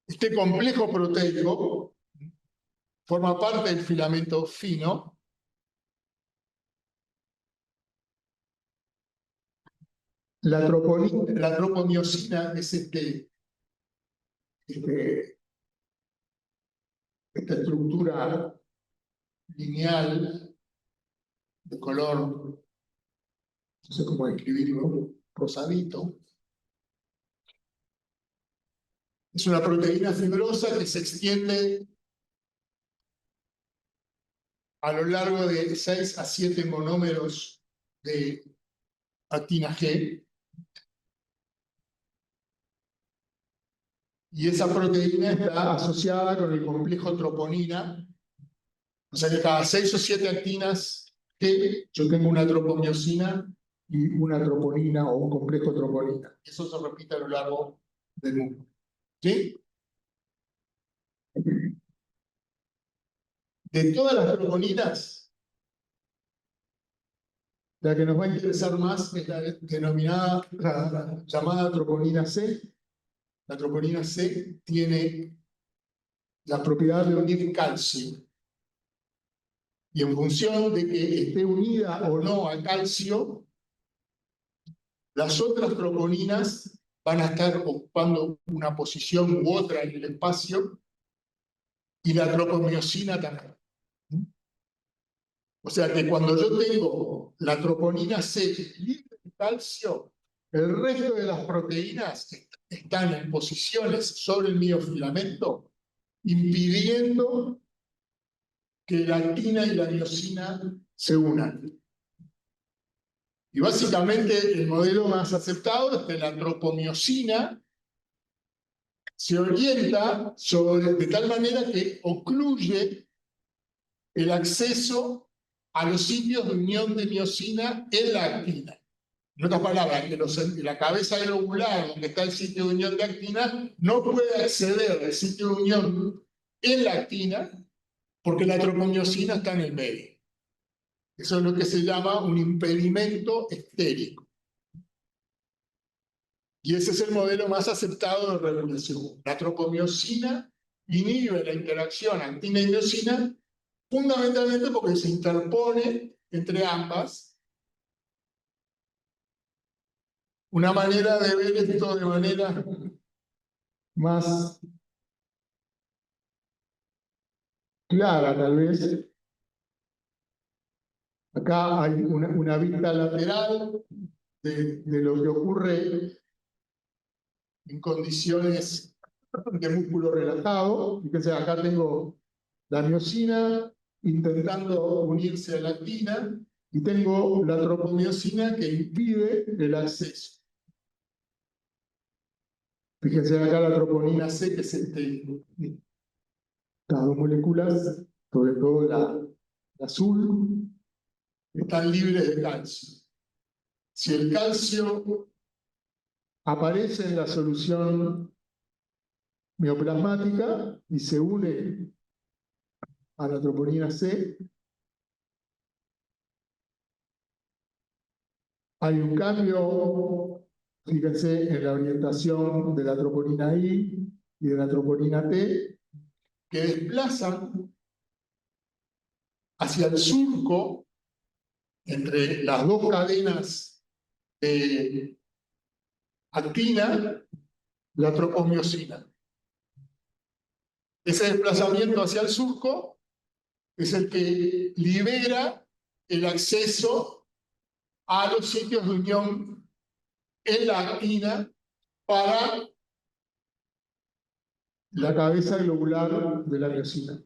Este complejo proteico forma parte del filamento fino. La tropomiosina es esta estructura lineal de color, no sé cómo describirlo, rosadito. Es una proteína fibrosa que se extiende a lo largo de 6 a 7 monómeros de actina G. Y esa proteína está asociada con el complejo troponina. O sea que cada 6 o 7 actinas G, yo tengo una tropomiosina y una troponina o un complejo troponina. Eso se repite a lo largo del músculo. ¿Sí? De todas las troponinas, la que nos va a interesar más es la denominada, la llamada troponina C. La troponina C tiene la propiedad de unir calcio. Y en función de que esté unida o no a calcio, las otras troponinas van a estar ocupando una posición u otra en el espacio, y la tropomiosina también. O sea que cuando yo tengo la troponina C libre de calcio, el resto de las proteínas están en posiciones sobre el miofilamento, impidiendo que la actina y la miosina se unan. Y básicamente el modelo más aceptado es que la tropomiosina se orienta de tal manera que ocluye el acceso a los sitios de unión de miosina en la actina. En otras palabras, que la cabeza globular, donde está el sitio de unión de actina, no puede acceder al sitio de unión en la actina porque la tropomiosina está en el medio. Eso es lo que se llama un impedimento estérico. Y ese es el modelo más aceptado de regulación. La tropomiosina inhibe la interacción actina y miosina fundamentalmente porque se interpone entre ambas. Una manera de ver esto de manera más clara, tal vez. Acá hay una vista lateral de lo que ocurre en condiciones de músculo relajado. Fíjense, acá tengo la miosina intentando unirse a la actina y tengo la tropomiosina que impide el acceso. Fíjense acá la troponina C, que es estas dos moléculas, sobre todo la azul, están libres de calcio. Si el calcio aparece en la solución mioplasmática y se une a la troponina C, hay un cambio, fíjense, en la orientación de la troponina I y de la troponina T, que desplazan hacia el surco entre las dos cadenas de actina, la tropomiosina. Ese desplazamiento hacia el surco es el que libera el acceso a los sitios de unión en la actina para la cabeza globular de la miosina.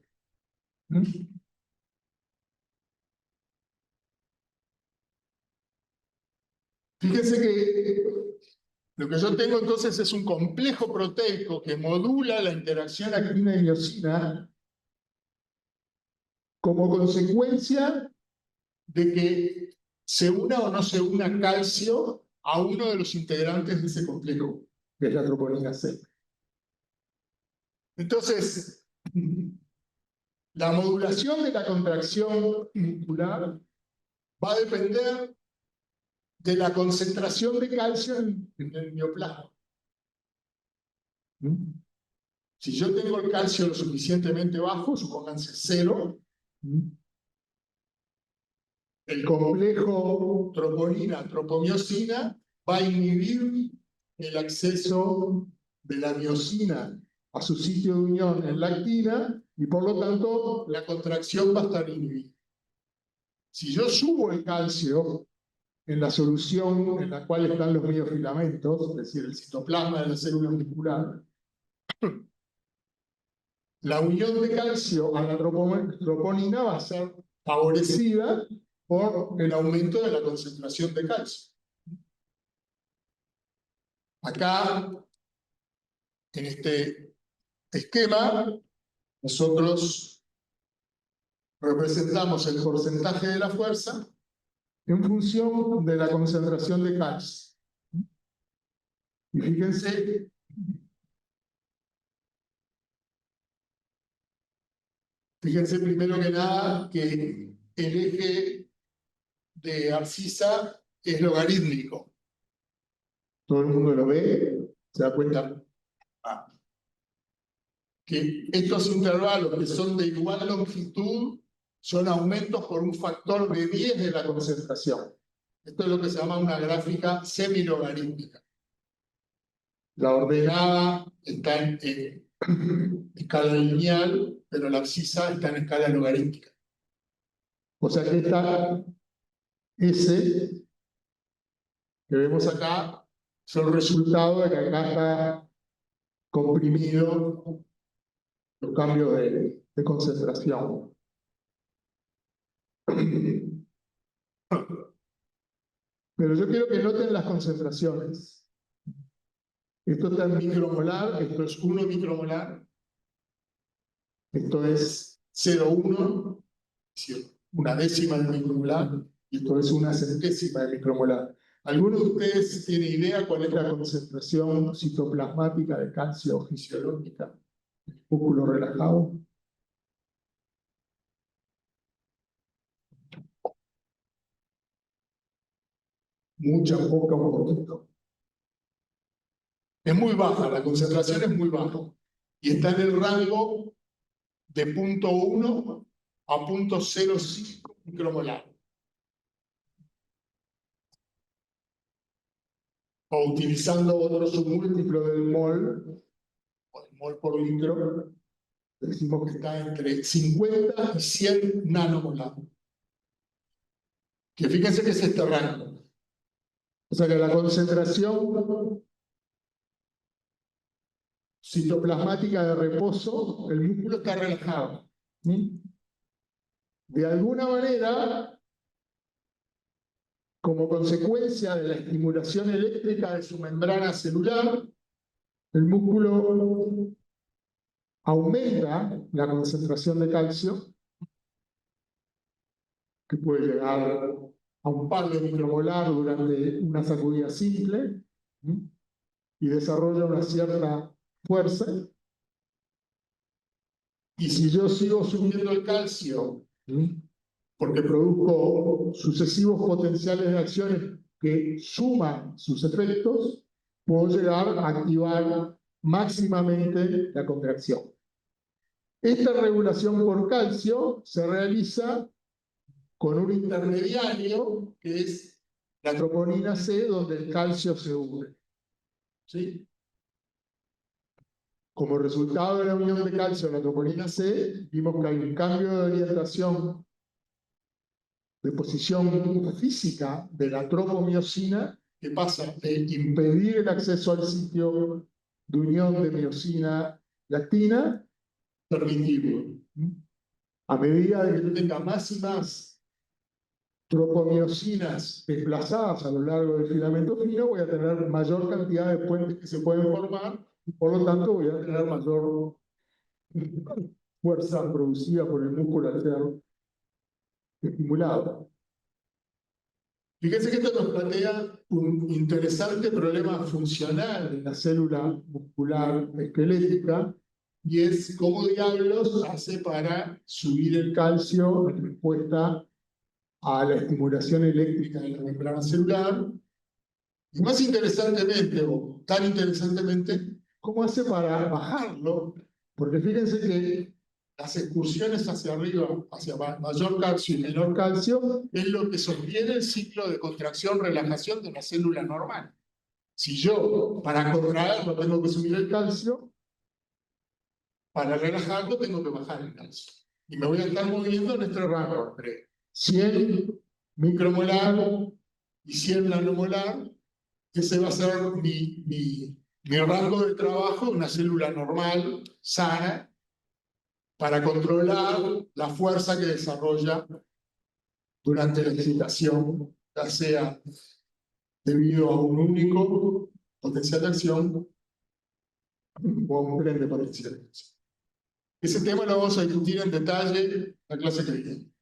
Fíjense que lo que yo tengo entonces es un complejo proteico que modula la interacción actina y miosina como consecuencia de que se una o no se una calcio a uno de los integrantes de ese complejo, que es la troponina C. Entonces, la modulación de la contracción muscular va a depender de la concentración de calcio en el mioplasma. Si yo tengo el calcio lo suficientemente bajo, supónganse 0, el complejo troponina-tropomiosina va a inhibir el acceso de la miosina a su sitio de unión en la actina y por lo tanto la contracción va a estar inhibida. Si yo subo el calcio en la solución en la cual están los miofilamentos, es decir, el citoplasma de la célula muscular, la unión de calcio a la troponina va a ser favorecida por el aumento de la concentración de calcio. Acá, en este esquema, nosotros representamos el porcentaje de la fuerza en función de la concentración de calcio. Y fíjense primero que nada que el eje de abscisa es logarítmico. Todo el mundo lo ve, se da cuenta que estos intervalos que son de igual longitud son aumentos por un factor de 10 de la concentración. Esto es lo que se llama una gráfica semilogarítmica. La ordenada está en escala lineal, pero la abscisa está en escala logarítmica. O sea que esta S que vemos acá son el resultado de que acá está comprimido los cambios de concentración. Pero yo quiero que noten las concentraciones. Esto está en micromolar, esto es 1 micromolar, esto es 0,1, una décima de micromolar, y esto es una centésima de micromolar. ¿Alguno de ustedes tiene idea cuál es la concentración citoplasmática de calcio fisiológica en el músculo relajado? Mucha, poca, un poquito. Es muy baja, la concentración es muy baja. Y está en el rango de 0.1 a 0.05 micromolar. O utilizando otro submúltiplo del mol, o el mol por litro, decimos que está entre 50 y 100 nanomolar. Que fíjense que es este rango. O sea que la concentración citoplasmática de reposo, el músculo está relajado. De alguna manera, como consecuencia de la estimulación eléctrica de su membrana celular, el músculo aumenta la concentración de calcio, que puede llegar a un par de micromolar durante una sacudida simple, y desarrolla una cierta fuerza. Y si yo sigo subiendo el calcio, porque produzco sucesivos potenciales de acciones que suman sus efectos, puedo llegar a activar máximamente la contracción. Esta regulación por calcio se realiza con un intermediario que es la troponina C, donde el calcio se une. ¿Sí? Como resultado de la unión de calcio en la troponina C, vimos que hay un cambio de orientación de posición física de la tropomiosina, que pasa de impedir el acceso al sitio de unión de miosina y actina, permitirlo. A medida de que yo tenga más y más tropomiosinas desplazadas a lo largo del filamento fino, voy a tener mayor cantidad de puentes que se pueden formar, y por lo tanto voy a tener mayor fuerza producida por el músculo al ser estimulado. Fíjense que esto nos plantea un interesante problema funcional de la célula muscular esquelética, y es cómo diablos hace para subir el calcio en respuesta a la estimulación eléctrica de la membrana celular. Y más interesantemente, o tan interesantemente, cómo hace para bajarlo, porque fíjense que las excursiones hacia arriba, hacia mayor calcio y menor calcio, es lo que sostiene el ciclo de contracción-relajación de una célula normal. Si yo, para contraerlo, tengo que subir el calcio, para relajarlo tengo que bajar el calcio. Y me voy a estar moviendo en este rango entre 100 micromolar y 100 nanomolar. Ese va a ser mi rango de trabajo, una célula normal, sana, para controlar la fuerza que desarrolla durante la excitación, ya sea debido a un único potencial de acción o a un tren de potencial de acción. Ese tema lo vamos a discutir en detalle la clase que viene.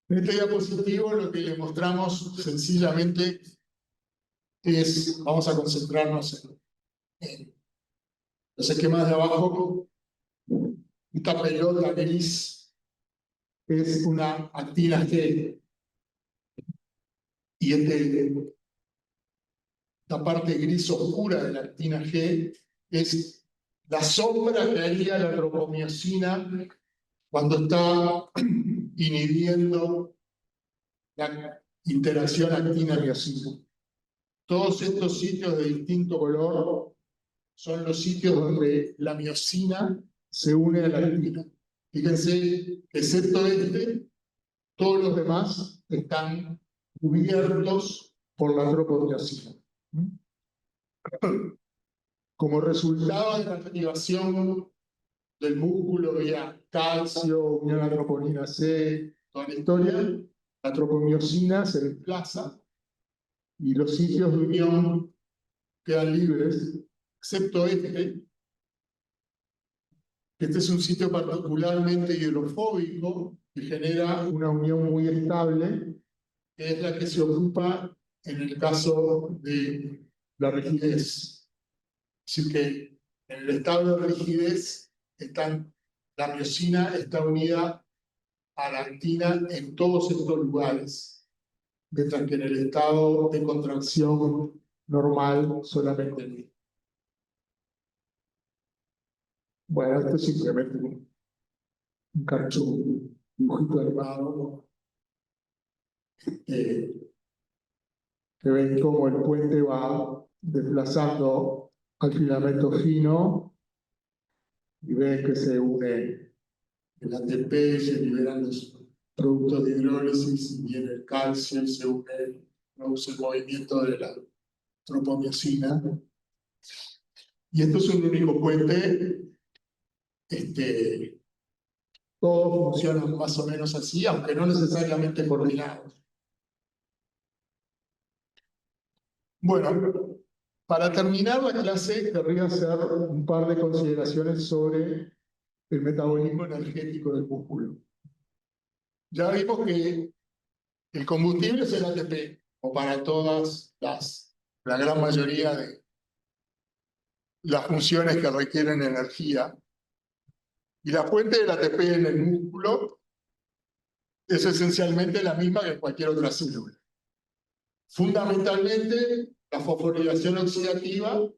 En este diapositivo lo que les mostramos sencillamente es, vamos a concentrarnos en los esquemas de abajo. Esta pelota gris es una actina G, y esta parte gris oscura de la actina G es la sombra que haría la tropomiosina cuando está inhibiendo la interacción actina-miosina. Todos estos sitios de distinto color son los sitios donde la miosina se une a la actina. Fíjense, excepto todos los demás están cubiertos por la tropomiosina. Como resultado de la activación del músculo vía calcio, unión a la troponina C, toda la historia, la tropomiosina se desplaza y los sitios de unión quedan libres, excepto este es un sitio particularmente hidrofóbico, que genera una unión muy estable, que es la que se ocupa en el caso de la rigidez. Así que en el estado de rigidez la miosina está unida a la actina en todos estos lugares, mientras que en el estado de contracción normal solamente en uno. Bueno, esto es simplemente un cartoon, un dibujito armado, que ven cómo el puente va desplazando al filamento fino y ven que se une el ATP, se liberan los productos de hidrólisis y viene el calcio y se une, produce el movimiento de la tropomiosina. Y esto es un único puente. Todos funcionan más o menos así, aunque no necesariamente coordinados. Bueno, para terminar la clase, querría hacer un par de consideraciones sobre el metabolismo energético del músculo. Ya vimos que el combustible es el ATP, o para todas la gran mayoría de las funciones que requieren energía. Y la fuente del ATP en el músculo es esencialmente la misma que en cualquier otra célula. Fundamentalmente, la fosforilación oxidativa a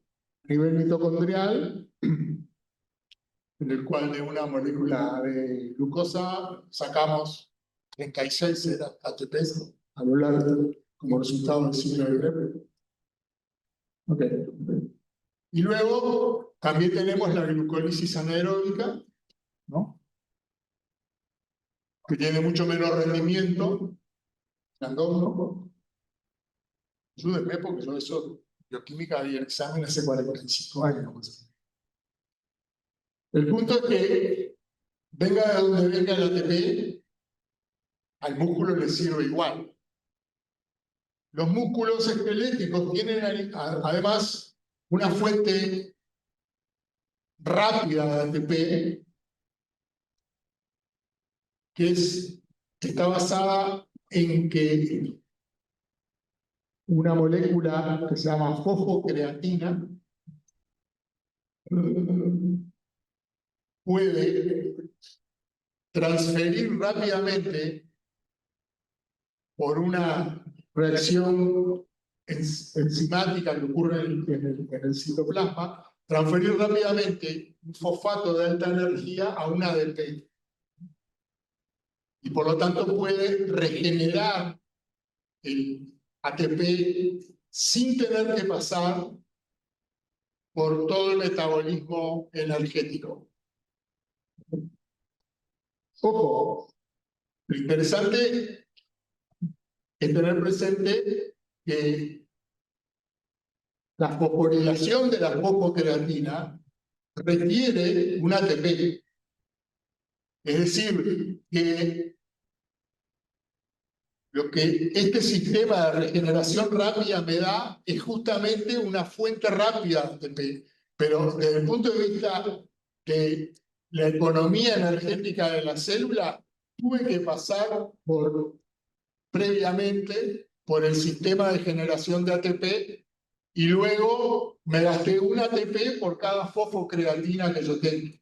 nivel mitocondrial, en el cual de una molécula de glucosa sacamos 36 ATPs a lo largo como resultado del ciclo de Krebs. Okay. Y luego también tenemos la glucólisis anaeróbica, ¿no? Que tiene mucho menos rendimiento. Ayúdenme porque yo eso, bioquímica y el examen hace 45 años. El punto es que venga de donde venga el ATP, al músculo le sirve igual. Los músculos esqueléticos tienen además una fuente rápida de ATP que está basada en que una molécula que se llama fosfocreatina puede transferir rápidamente por una reacción enzimática que ocurre en el citoplasma, transferir rápidamente un fosfato de alta energía a un ADP. Y por lo tanto puede regenerar el ATP sin tener que pasar por todo el metabolismo energético. Ojo, lo interesante es tener presente que la fosforilación de la fosfocreatina requiere un ATP. Es decir, que lo que este sistema de regeneración rápida me da es justamente una fuente rápida de ATP. Pero desde el punto de vista de la economía energética de la célula, tuve que pasar previamente por el sistema de generación de ATP y luego me gasté un ATP por cada fosfocreatina que yo tengo.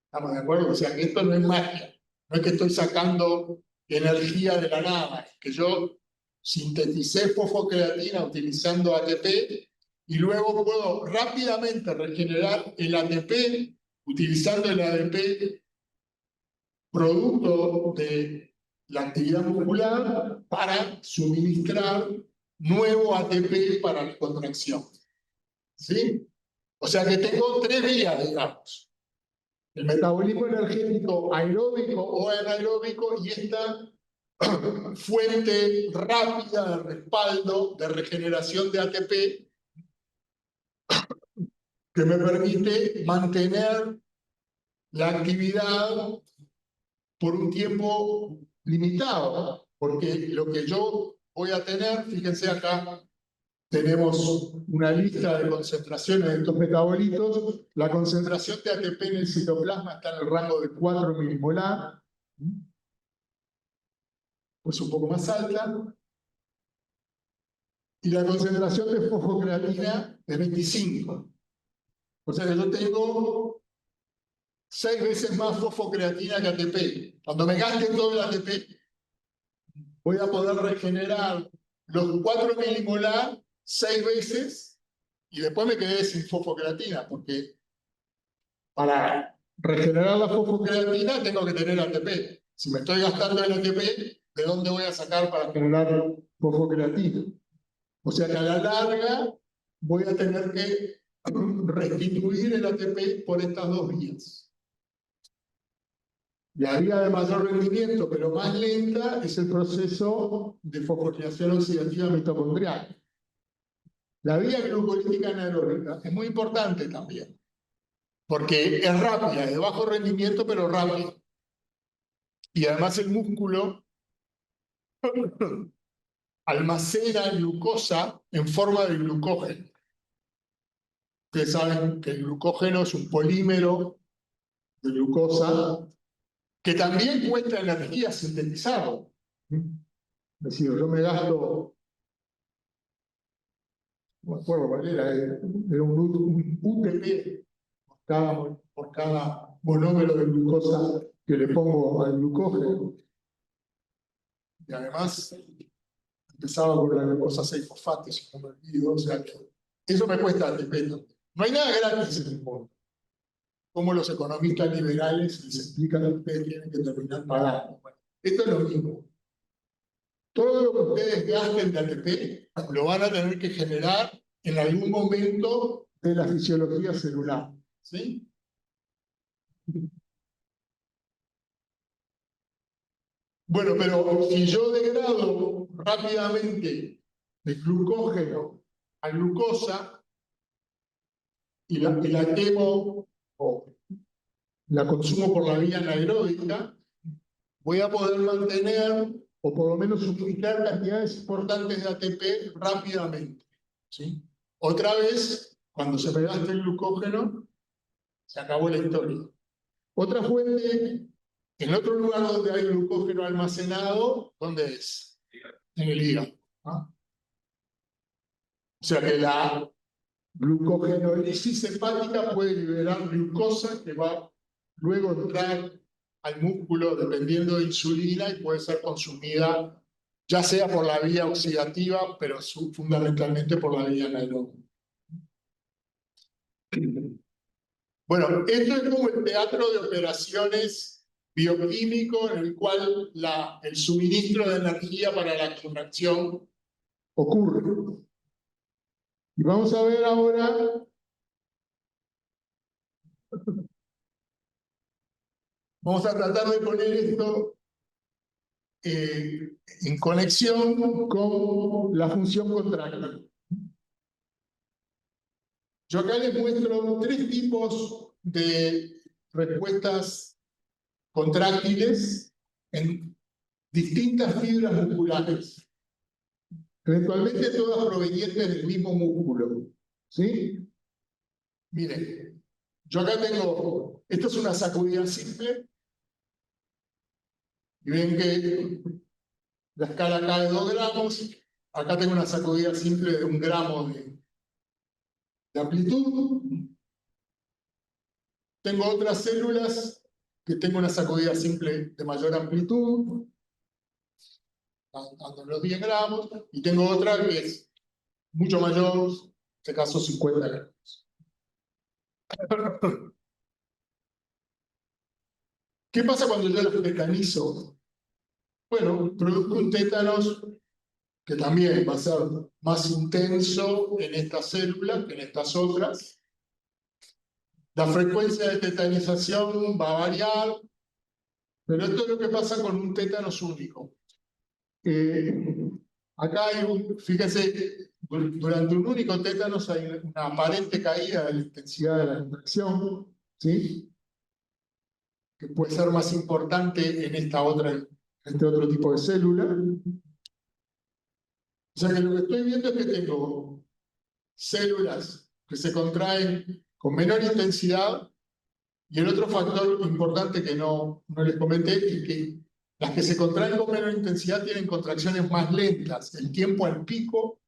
¿Estamos de acuerdo? O sea, que esto no es magia. No es que estoy sacando energía de la nada. Es que yo sinteticé fosfocreatina utilizando ATP y luego puedo rápidamente regenerar el ATP utilizando el ADP producto de la actividad muscular para suministrar nuevo ATP para la contracción. ¿Sí? O sea que tengo tres vías, digamos. El metabolismo energético aeróbico o anaeróbico y esta fuente rápida de respaldo, de regeneración de ATP, que me permite mantener la actividad por un tiempo limitado, porque lo que yo voy a tener, fíjense acá, tenemos una lista de concentraciones de estos metabolitos. La concentración de ATP en el citoplasma está en el rango de 4 milimolar. pues un poco más alta, y la concentración de fosfocreatina es 25. O sea que yo tengo 6 veces más fosfocreatina que ATP. Cuando me gaste todo el ATP, voy a poder regenerar los 4 milimolar 6 veces y después me quedé sin fosfocreatina, porque para regenerar la fosfocreatina tengo que tener ATP. Si me estoy gastando el ATP, ¿de dónde voy a sacar para generar fosfocreatina? O sea que a la larga voy a tener que restituir el ATP por estas dos vías. La vía de mayor rendimiento, pero más lenta, es el proceso de fosforilación oxidativa mitocondrial. La vía glucolítica anaeróbica es muy importante también, porque es rápida, es de bajo rendimiento, pero rápida. Y además el músculo almacena glucosa en forma de glucógeno. Ustedes saben que el glucógeno es un polímero de glucosa que también cuenta energía sintetizado. Es decir, yo me gasto, no me acuerdo cuál era un UTP por cada monómero de glucosa que le pongo al glucógeno. Y además empezaba por la glucosa 6-fosfato, si no me olvido, o sea que eso me cuesta ATP. No hay nada gratis en el mundo. Como los economistas liberales les explican que ustedes tienen que terminar pagando. Bueno, esto es lo mismo. Todo lo que ustedes gasten de ATP lo van a tener que generar en algún momento de la fisiología celular. ¿Sí? Bueno, pero si yo degrado rápidamente el glucógeno a glucosa y la quemo o la consumo por la vía anaeróbica, voy a poder mantener o por lo menos suministrar cantidades importantes de ATP rápidamente. ¿Sí? Otra vez, cuando se me gaste el glucógeno, se acabó la historia. Otra fuente, en otro lugar donde hay glucógeno almacenado, ¿dónde es? En el hígado. ¿Ah? O sea que la glucogenólisis hepática puede liberar glucosa que va luego a entrar al músculo dependiendo de insulina y puede ser consumida ya sea por la vía oxidativa, pero fundamentalmente por la vía anaeróbica. Bueno, esto es como el teatro de operaciones bioquímico en el cual el suministro de energía para la extracción ocurre. Y vamos a ver ahora vamos a tratar de poner esto en conexión con la función contráctil. Yo acá les muestro 3 tipos de respuestas contráctiles en distintas fibras musculares, eventualmente todas provenientes del mismo músculo. ¿Sí? Miren, yo acá tengo, esto es una sacudida simple, y ven que la escala acá de 2 gramos, acá tengo una sacudida simple de 1 gramo de amplitud. Tengo otras células que tengo una sacudida simple de mayor amplitud, ando en los 10 gramos, y tengo otra que es mucho mayor, en este caso 50 gramos. ¿Qué pasa cuando yo las tetanizo? Bueno, produzco un tétanos que también va a ser más intenso en estas células que en estas otras. La frecuencia de tetanización va a variar, pero esto es lo que pasa con un tétanos único. Acá hay fíjense, durante un único tétanos hay una aparente caída de la intensidad de la contracción, ¿sí? Que puede ser más importante en este otro tipo de célula. O sea que lo que estoy viendo es que tengo células que se contraen con menor intensidad y el otro factor importante que no les comenté es que Las que se contraen con menor intensidad tienen contracciones más lentas. El tiempo al pico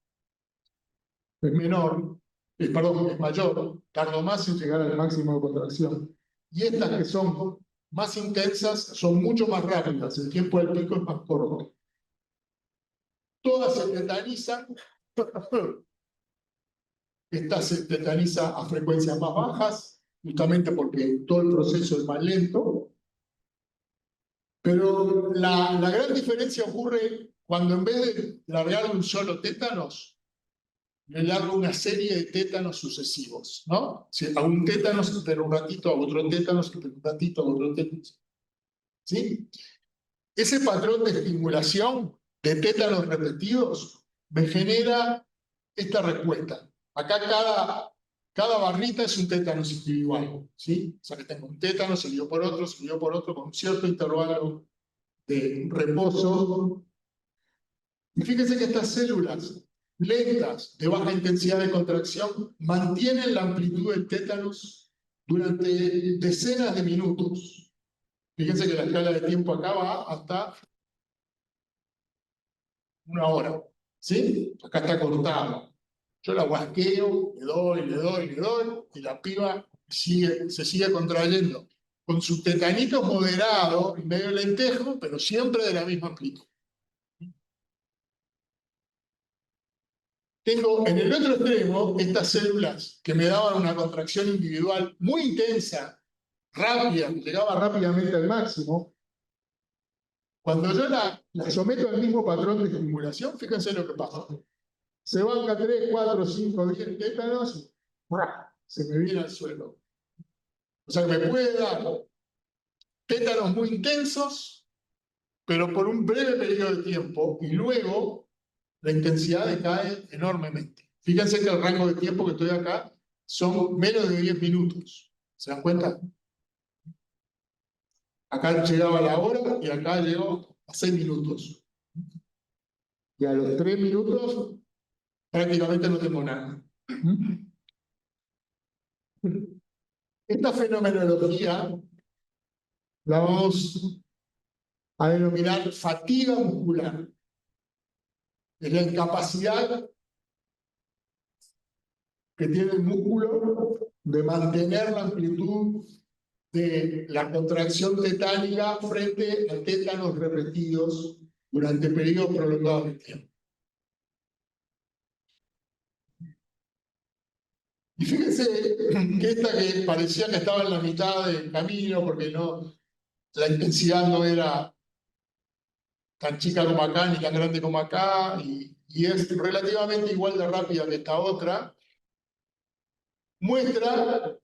es menor, perdón, es mayor, tardó más en llegar al máximo de contracción. Y estas que son más intensas son mucho más rápidas, el tiempo del pico es más corto. Todas se tetanizan, esta se tetaniza a frecuencias más bajas, justamente porque todo el proceso es más lento. Pero la gran diferencia ocurre cuando en vez de largar un solo tétanos, le largo una serie de tétanos sucesivos, ¿no? Si a un tétanos, espero un ratito, a otro tétanos, espero un ratito, a otro tétanos. ¿Sí? Ese patrón de estimulación de tétanos repetidos me genera esta respuesta. Acá cada barrita es un tétanos individual, ¿sí? O sea que tengo un tétano, seguido por otro, con un cierto intervalo de reposo. Y fíjense que estas células lentas, de baja intensidad de contracción, mantienen la amplitud del tétanos durante decenas de minutos. Fíjense que la escala de tiempo acá va hasta 1 hora, ¿sí? Acá está cortado. Yo la guasqueo, le doy, y la piba se sigue contrayendo, con su tetanito moderado y medio lentejo, pero siempre de la misma amplitud. Tengo en el otro extremo estas células que me daban una contracción individual muy intensa, rápida, llegaba rápidamente al máximo. Cuando yo la someto al mismo patrón de estimulación, fíjense lo que pasa. Se banca 3, 4, 5, 10 tétanos y se me viene al suelo. O sea que me puede dar tétanos muy intensos, pero por un breve periodo de tiempo, y luego la intensidad decae enormemente. Fíjense que el rango de tiempo que estoy acá son menos de 10 minutos. ¿Se dan cuenta? Acá llegaba la hora y acá llegó a 6 minutos. Y a los 3 minutos prácticamente no tengo nada. Esta fenomenología la vamos a denominar fatiga muscular. Es la incapacidad que tiene el músculo de mantener la amplitud de la contracción tetánica frente a tétanos repetidos durante periodos prolongados de tiempo. Y fíjense que esta que parecía que estaba en la mitad del camino porque la intensidad no era tan chica como acá ni tan grande como acá y es relativamente igual de rápida que esta otra, muestra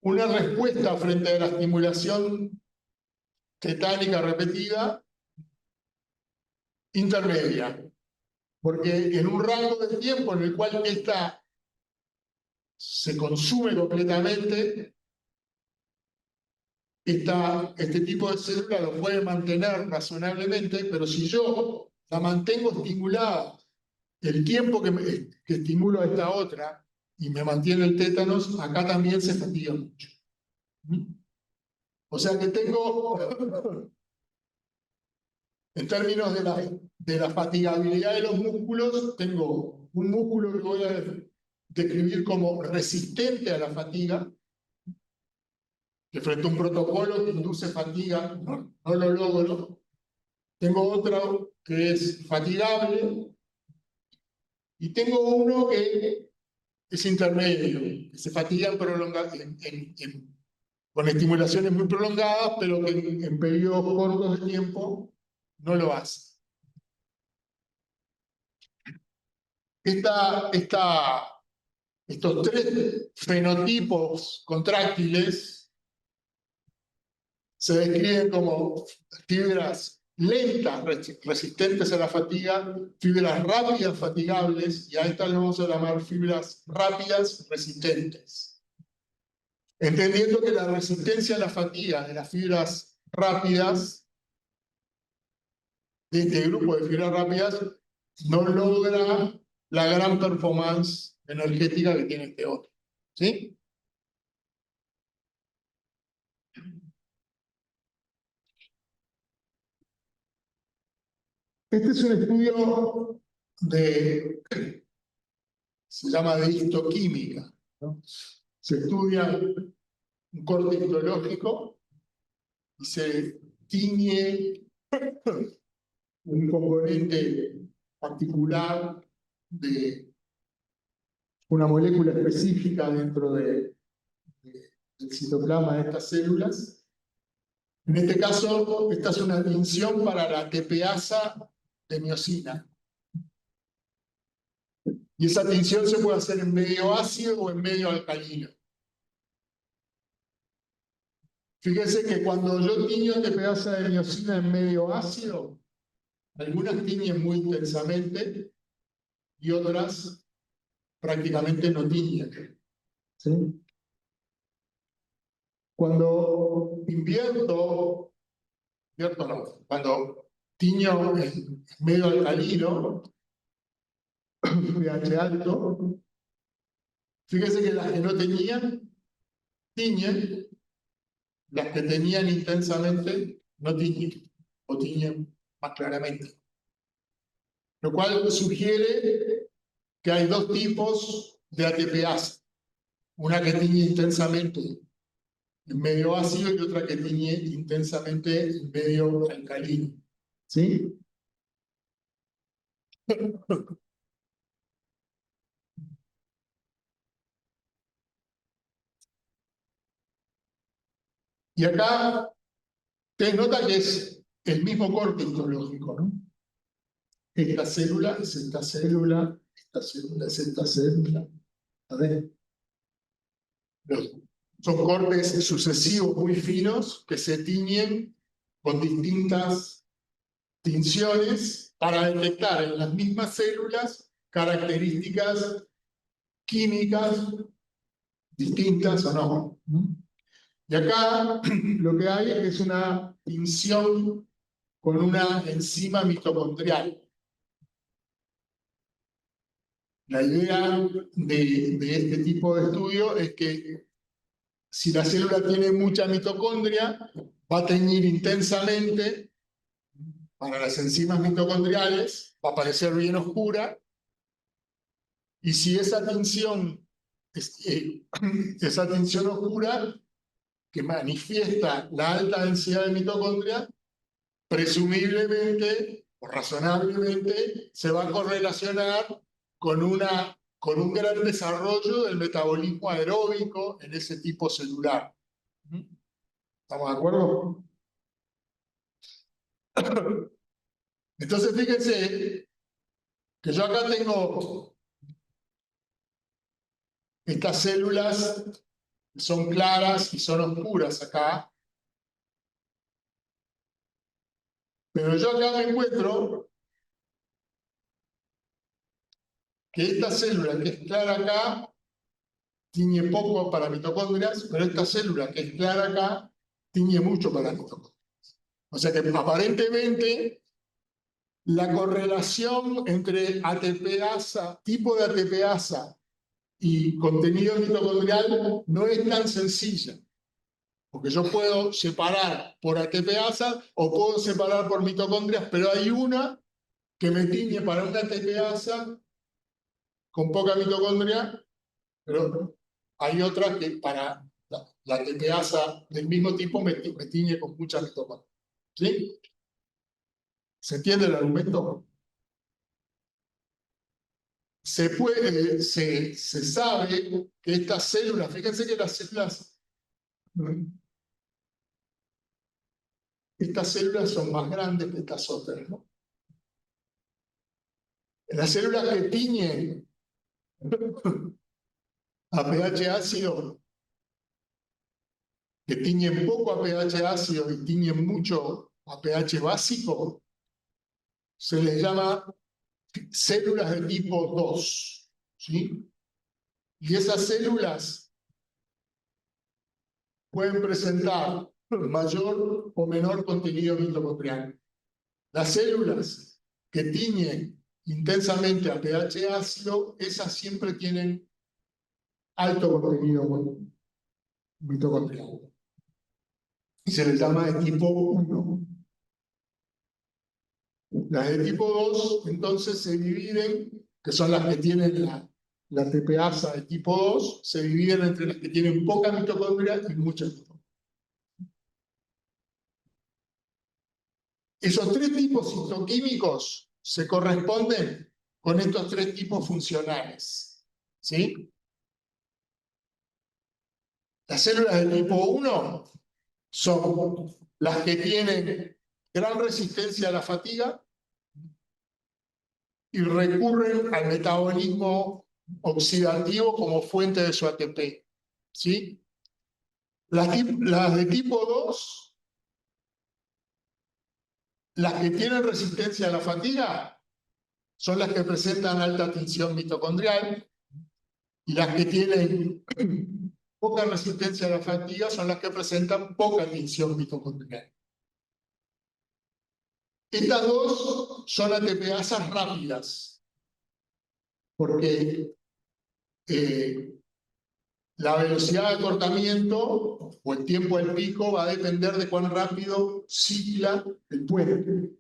una respuesta frente a la estimulación tetánica repetida intermedia. Porque en un rango de tiempo en el cual esta se consume completamente, este tipo de célula lo puede mantener razonablemente, pero si yo la mantengo estimulada el tiempo que estimulo a esta otra y me mantiene el tétanos, acá también se fatiga mucho. O sea que tengo, en términos de la fatigabilidad de los músculos, tengo un músculo que voy a describir como resistente a la fatiga, que frente a un protocolo que induce fatiga no lo logro. Tengo otro que es fatigable y tengo uno que es intermedio, que se fatiga con estimulaciones muy prolongadas, pero que en periodos cortos de tiempo no lo hace. Estos tres fenotipos contráctiles se describen como fibras lentas, resistentes a la fatiga, fibras rápidas, fatigables, y a estas le vamos a llamar fibras rápidas, resistentes. Entendiendo que la resistencia a la fatiga de las fibras rápidas, de este grupo de fibras rápidas, no logra la gran performance energética que tiene este otro. ¿Sí? Este es un estudio se llama de histoquímica, ¿no? Se estudia un corte histológico y se tiñe un componente particular de una molécula específica dentro del citoplasma de estas células. En este caso, esta es una tinción para la tepeasa de miosina. Y esa tinción se puede hacer en medio ácido o en medio alcalino. Fíjense que cuando yo tiño tepeasa de miosina en medio ácido, algunas tiñen muy intensamente y otras prácticamente no tiñen. ¿Sí? Cuando cuando tiño en medio alcalino, pH alto, fíjense que las que no tenían, tiñen, las que tenían intensamente, no tiñen, o tiñen más claramente. Lo cual sugiere que hay dos tipos de ATPase. Una que tiñe intensamente en medio ácido y otra que tiñe intensamente en medio alcalino. ¿Sí? Y acá te nota que es el mismo corte histológico, ¿no? Esta célula es esta célula, esta célula es esta célula. A ver. Son cortes sucesivos muy finos que se tiñen con distintas tinciones para detectar en las mismas células características químicas distintas o no. Y acá lo que hay es una tinción con una enzima mitocondrial. La idea de este tipo de estudio es que si la célula tiene mucha mitocondria, va a teñir intensamente para las enzimas mitocondriales, va a parecer bien oscura, y si esa tinción oscura que manifiesta la alta densidad de mitocondria, presumiblemente o razonablemente se va a correlacionar con un gran desarrollo del metabolismo aeróbico en ese tipo celular. ¿Estamos de acuerdo? Entonces, fíjense que yo acá tengo estas células que son claras y son oscuras acá. Pero yo acá me encuentro que esta célula que es clara acá tiñe poco para mitocondrias, pero esta célula que es clara acá tiñe mucho para mitocondrias. O sea que aparentemente la correlación entre ATPasa, tipo de ATPasa y contenido mitocondrial no es tan sencilla. Porque yo puedo separar por ATPasa o puedo separar por mitocondrias, pero hay una que me tiñe para una ATPasa con poca mitocondria, pero hay otra que para la ATPasa del mismo tipo me tiñe con mucha mitocondria. ¿Sí? ¿Se entiende el argumento? Se sabe que estas células, fíjense que estas células son más grandes que estas otras, ¿no? Las células que tiñen a pH ácido, que tiñen poco a pH ácido y tiñen mucho a pH básico, se les llama células de tipo 2, ¿sí? Y esas células pueden presentar mayor o menor contenido mitocondrial. Las células que tiñen intensamente a pH ácido, esas siempre tienen alto contenido mitocondrial. Y se les llama de tipo 1. Las de tipo 2, entonces, se dividen, que son las que tienen la ATPasa de tipo 2, se dividen entre las que tienen poca mitocondria y muchas mitocondrias. Esos tres tipos citoquímicos se corresponden con estos tres tipos funcionales. ¿Sí? Las células de tipo 1 son las que tienen gran resistencia a la fatiga y recurren al metabolismo oxidativo como fuente de su ATP. ¿Sí? Las de tipo 2, las que tienen resistencia a la fatiga, son las que presentan alta tensión mitocondrial, y las que tienen poca resistencia a la fatiga son las que presentan poca tensión mitocondrial. Estas dos son ATPasas rápidas, porque la velocidad de acortamiento o el tiempo al pico va a depender de cuán rápido cicla el puente.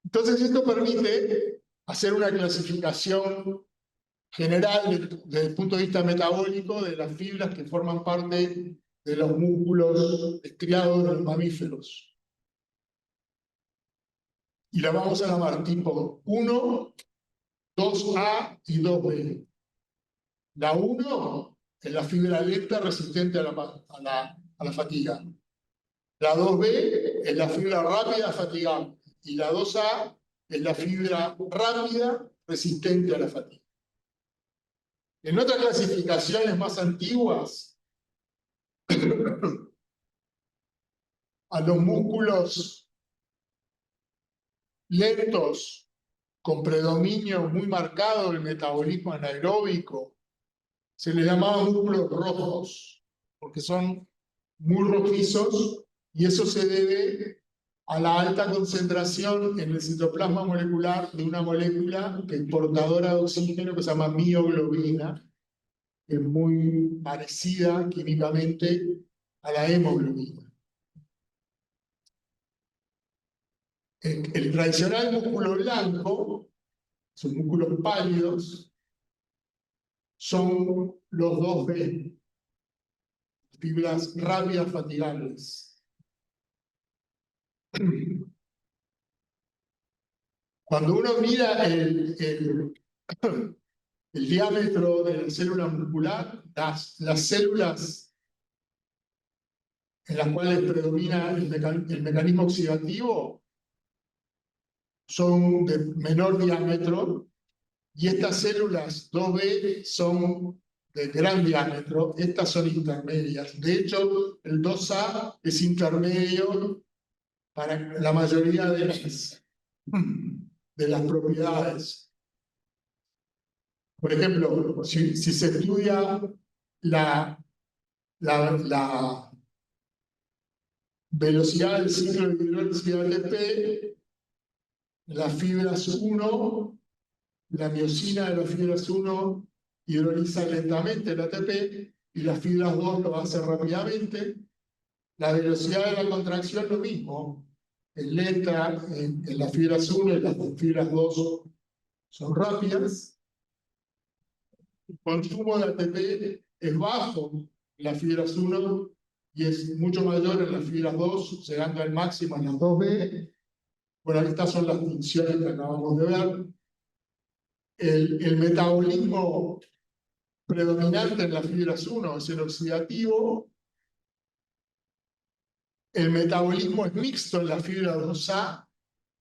Entonces, esto permite hacer una clasificación general desde el punto de vista metabólico de las fibras que forman parte de los músculos estriados de los mamíferos. Y la vamos a llamar tipo 1, 2A y 2B. La 1 es la fibra lenta resistente a la fatiga. La 2B es la fibra rápida fatigante. Y la 2A es la fibra rápida resistente a la fatiga. En otras clasificaciones más antiguas, a los músculos lentos con predominio muy marcado del metabolismo anaeróbico se les llamaba músculos rojos, porque son muy rojizos, y eso se debe a la alta concentración en el citoplasma molecular de una molécula que es portadora de oxígeno que se llama mioglobina, que es muy parecida químicamente a la hemoglobina. El tradicional músculo blanco, sus músculos pálidos, son los 2B, fibras rápidas fatigables. Cuando uno mira el diámetro de la célula muscular, las células en las cuales predomina el mecanismo oxidativo son de menor diámetro, y estas células 2B son de gran diámetro, estas son intermedias. De hecho, el 2A es intermedio para la mayoría de las propiedades. Por ejemplo, si se estudia la velocidad del ciclo de hidrólisis de ATP, las fibras 1, la miosina de las fibras 1 hidroliza lentamente el ATP, y las fibras 2 lo hace rápidamente. La velocidad de la contracción lo mismo, es lenta en las fibras 1 y las fibras 2 son rápidas. El consumo de ATP es bajo en las fibras 1 y es mucho mayor en las fibras 2, llegando al máximo en las 2B. Bueno, estas son las funciones que acabamos de ver. El metabolismo predominante en las fibras 1 es el oxidativo. El metabolismo es mixto en la fibra 2A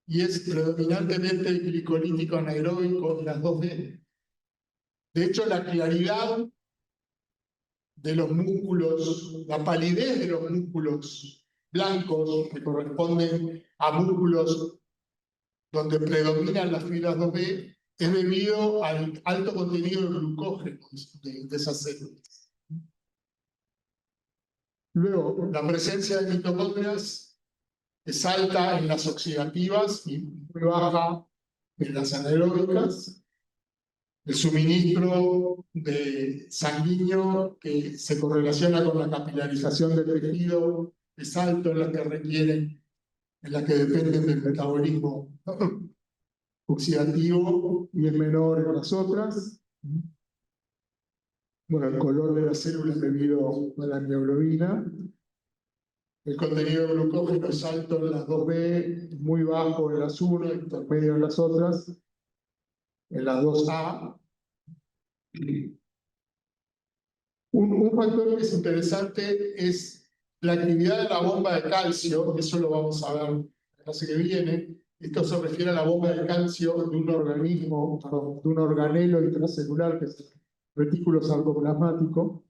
y es predominantemente glicolítico anaeróbico en las 2B. De hecho, la claridad de los músculos, la palidez de los músculos blancos, que corresponden a músculos donde predominan las fibras 2B, es debido al alto contenido de glucógeno de esas células. Luego, la presencia de mitocondrias es alta en las oxidativas y muy baja en las anaeróbicas. El suministro de sanguíneo que se correlaciona con la capilarización del tejido es alto en las que requieren en las que dependen del metabolismo oxidativo y es menor en las otras. Bueno, el color de las células debido a la mioglobina. El contenido de glucógeno es alto en las 2B, muy bajo en las 1, intermedio en las otras, en las 2A. Un factor que es interesante es la actividad de la bomba de calcio, eso lo vamos a ver en la clase que viene. Esto se refiere a la bomba de calcio de un organismo, de un organelo intracelular que es el retículo sarcoplasmático.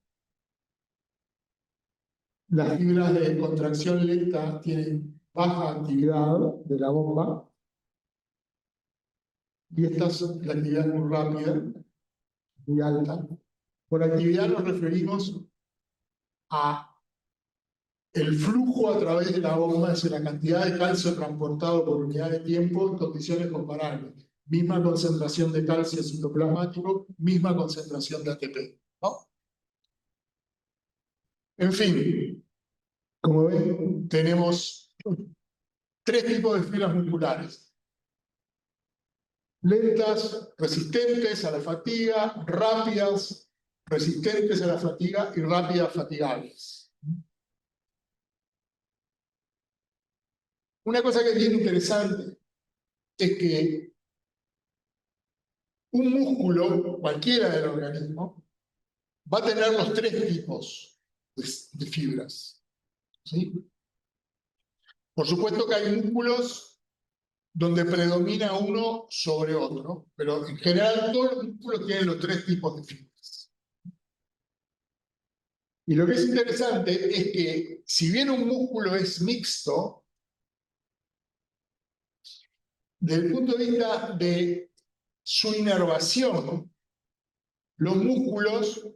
Las fibras de contracción lenta tienen baja actividad de la bomba y esta la actividad es muy rápida, muy alta. Por actividad nos referimos a el flujo a través de la bomba, es decir, la cantidad de calcio transportado por unidad de tiempo en condiciones comparables. Misma concentración de calcio citoplasmático, misma concentración de ATP, ¿no? En fin, como ven, tenemos 3 tipos de fibras musculares. Lentas, resistentes a la fatiga, rápidas, resistentes a la fatiga y rápidas, fatigables. Una cosa que es bien interesante es que un músculo, cualquiera del organismo, va a tener los 3 tipos de fibras. ¿Sí? Por supuesto que hay músculos donde predomina uno sobre otro, pero en general todos los músculos tienen los 3 tipos de fibras. Y lo que es interesante es que si bien un músculo es mixto, desde el punto de vista de su inervación, los músculos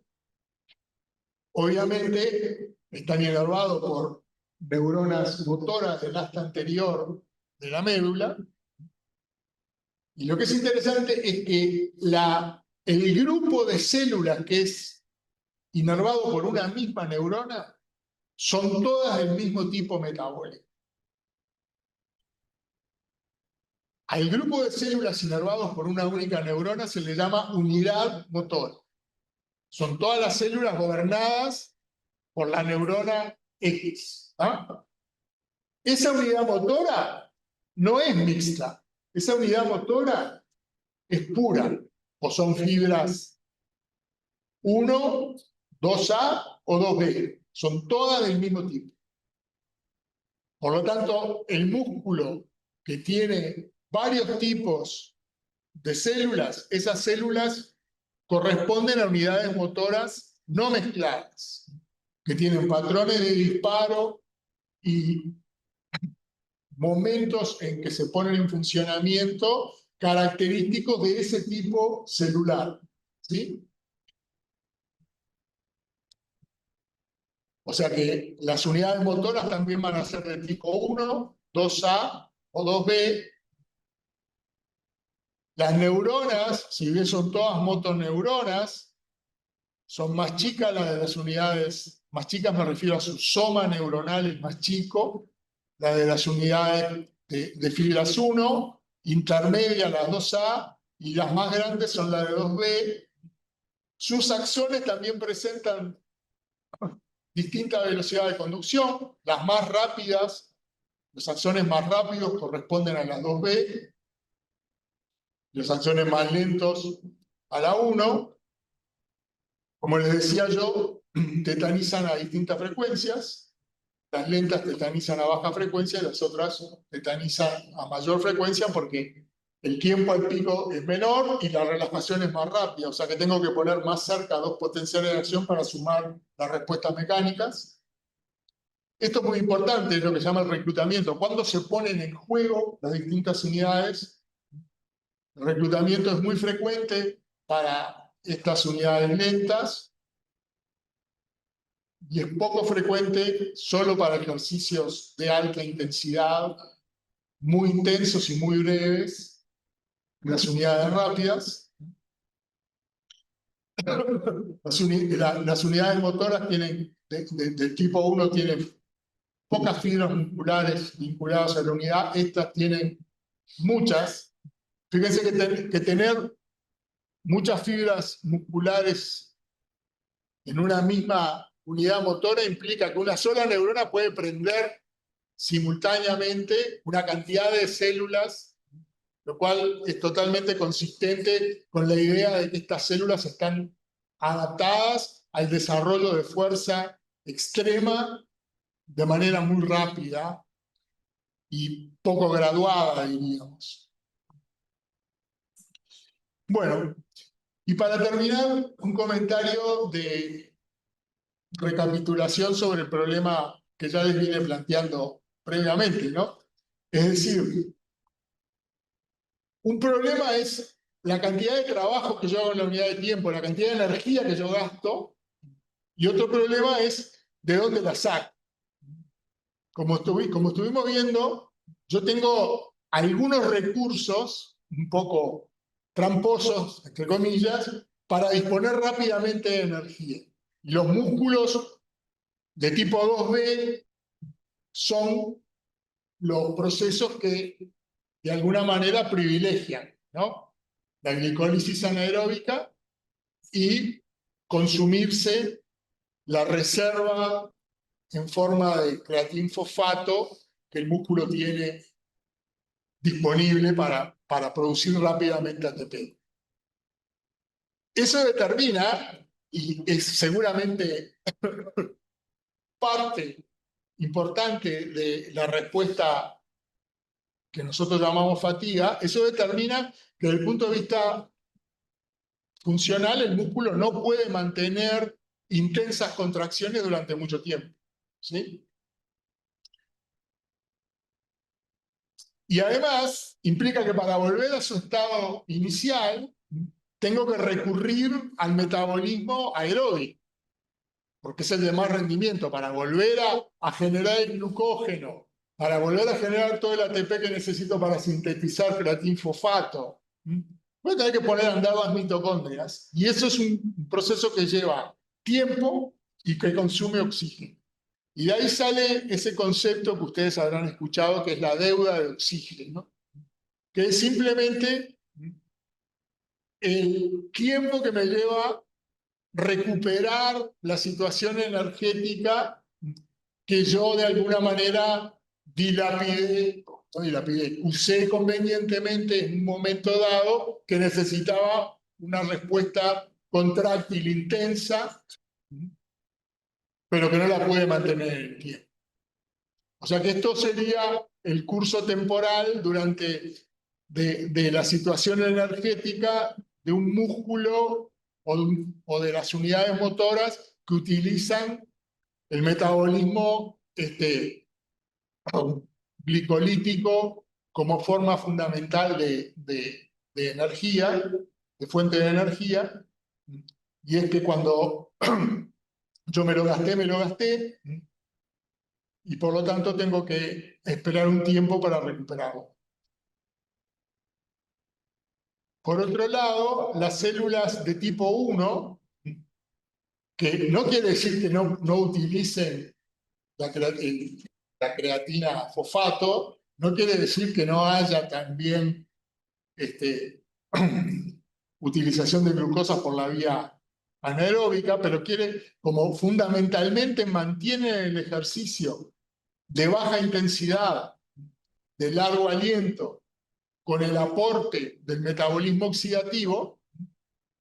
obviamente están inervados por neuronas motoras del asta anterior de la médula. Y lo que es interesante es que el grupo de células que es inervado por una misma neurona son todas del mismo tipo metabólico. Al grupo de células inervados por una única neurona se le llama unidad motora. Son todas las células gobernadas por la neurona X. ¿Ah? Esa unidad motora no es mixta. Esa unidad motora es pura. O son fibras 1, 2A o 2B. Son todas del mismo tipo. Por lo tanto, el músculo que tiene varios tipos de células, esas células corresponden a unidades motoras no mezcladas, que tienen patrones de disparo y momentos en que se ponen en funcionamiento característicos de ese tipo celular. ¿Sí? O sea que las unidades motoras también van a ser de tipo 1, 2A o 2B. Las neuronas, si bien son todas motoneuronas, son más chicas las de las unidades, más chicas me refiero a su soma neuronal, es más chico, la de las unidades de fibras 1, intermedia las 2A, y las más grandes son las de 2B. Sus axones también presentan distinta velocidad de conducción, las más rápidas, los axones más rápidos corresponden a las 2B, los axones más lentos a la 1. Como les decía yo, tetanizan a distintas frecuencias. Las lentas tetanizan a baja frecuencia y las otras tetanizan a mayor frecuencia porque el tiempo al pico es menor y la relajación es más rápida. O sea que tengo que poner más cerca 2 potenciales de acción para sumar las respuestas mecánicas. Esto es muy importante, es lo que se llama el reclutamiento. ¿Cuándo se ponen en juego las distintas unidades? El reclutamiento es muy frecuente para estas unidades lentas y es poco frecuente solo para ejercicios de alta intensidad, muy intensos y muy breves, las unidades rápidas. Las unidades motoras tienen, del tipo 1 tienen pocas fibras musculares vinculadas a la unidad, estas tienen muchas. Fíjense que tener muchas fibras musculares en una misma unidad motora implica que una sola neurona puede prender simultáneamente una cantidad de células, lo cual es totalmente consistente con la idea de que estas células están adaptadas al desarrollo de fuerza extrema de manera muy rápida y poco graduada, diríamos. Bueno, y para terminar, un comentario de recapitulación sobre el problema que ya les vine planteando previamente, ¿no? Es decir, un problema es la cantidad de trabajo que yo hago en la unidad de tiempo, la cantidad de energía que yo gasto, y otro problema es de dónde la saco. Como estuvimos viendo, yo tengo algunos recursos un poco tramposos, entre comillas, para disponer rápidamente de energía. Y los músculos de tipo 2B son los procesos que de alguna manera privilegian, ¿no? La glicólisis anaeróbica y consumirse la reserva en forma de creatinfosfato que el músculo tiene disponible para producir rápidamente ATP. Eso determina, y es seguramente parte importante de la respuesta que nosotros llamamos fatiga, eso determina que desde el punto de vista funcional el músculo no puede mantener intensas contracciones durante mucho tiempo, ¿sí? Y además implica que para volver a su estado inicial tengo que recurrir al metabolismo aeróbico, porque es el de más rendimiento, para volver a generar el glucógeno, para volver a generar todo el ATP que necesito para sintetizar creatinfosfato. Voy a tener que poner a andar las mitocondrias, y eso es un proceso que lleva tiempo y que consume oxígeno. Y de ahí sale ese concepto que ustedes habrán escuchado, que es la deuda de oxígeno, ¿no? Que es simplemente el tiempo que me lleva recuperar la situación energética que yo de alguna manera usé convenientemente en un momento dado que necesitaba una respuesta contráctil intensa, pero que no la puede mantener en el tiempo. O sea que esto sería el curso temporal de la situación energética de un músculo o de las unidades motoras que utilizan el metabolismo glicolítico como forma fundamental de energía, de fuente de energía. Y es que cuando yo me lo gasté, y por lo tanto tengo que esperar un tiempo para recuperarlo. Por otro lado, las células de tipo 1, que no quiere decir que no utilicen la creatina fosfato, no quiere decir que no haya también utilización de glucosa por la vía anaeróbica, pero como fundamentalmente mantiene el ejercicio de baja intensidad, de largo aliento, con el aporte del metabolismo oxidativo,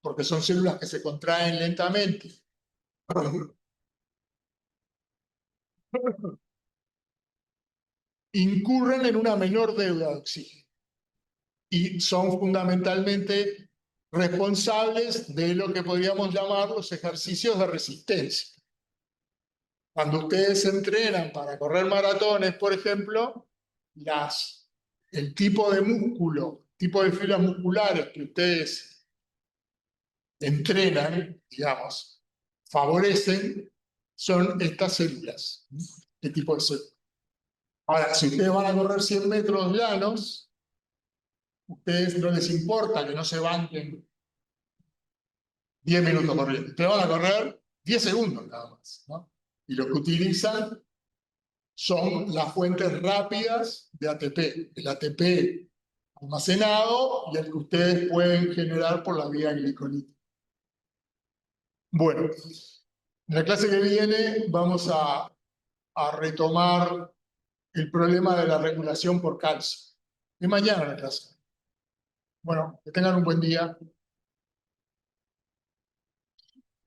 porque son células que se contraen lentamente, incurren en una menor deuda de oxígeno y son fundamentalmente responsables de lo que podríamos llamar los ejercicios de resistencia. Cuando ustedes se entrenan para correr maratones, por ejemplo, el tipo de músculo, tipo de fibras musculares que ustedes entrenan, digamos, favorecen, son estas células. ¿Qué tipo de células? Ahora, si ustedes van a correr 100 metros llanos, ustedes no les importa que no se banquen 10 minutos corriendo. Ustedes van a correr 10 segundos nada más, ¿no? Y lo que utilizan son las fuentes rápidas de ATP. El ATP almacenado y el que ustedes pueden generar por la vía glicolítica. Bueno, en la clase que viene vamos a retomar el problema de la regulación por calcio. Y mañana la clase. Bueno, que tengan un buen día.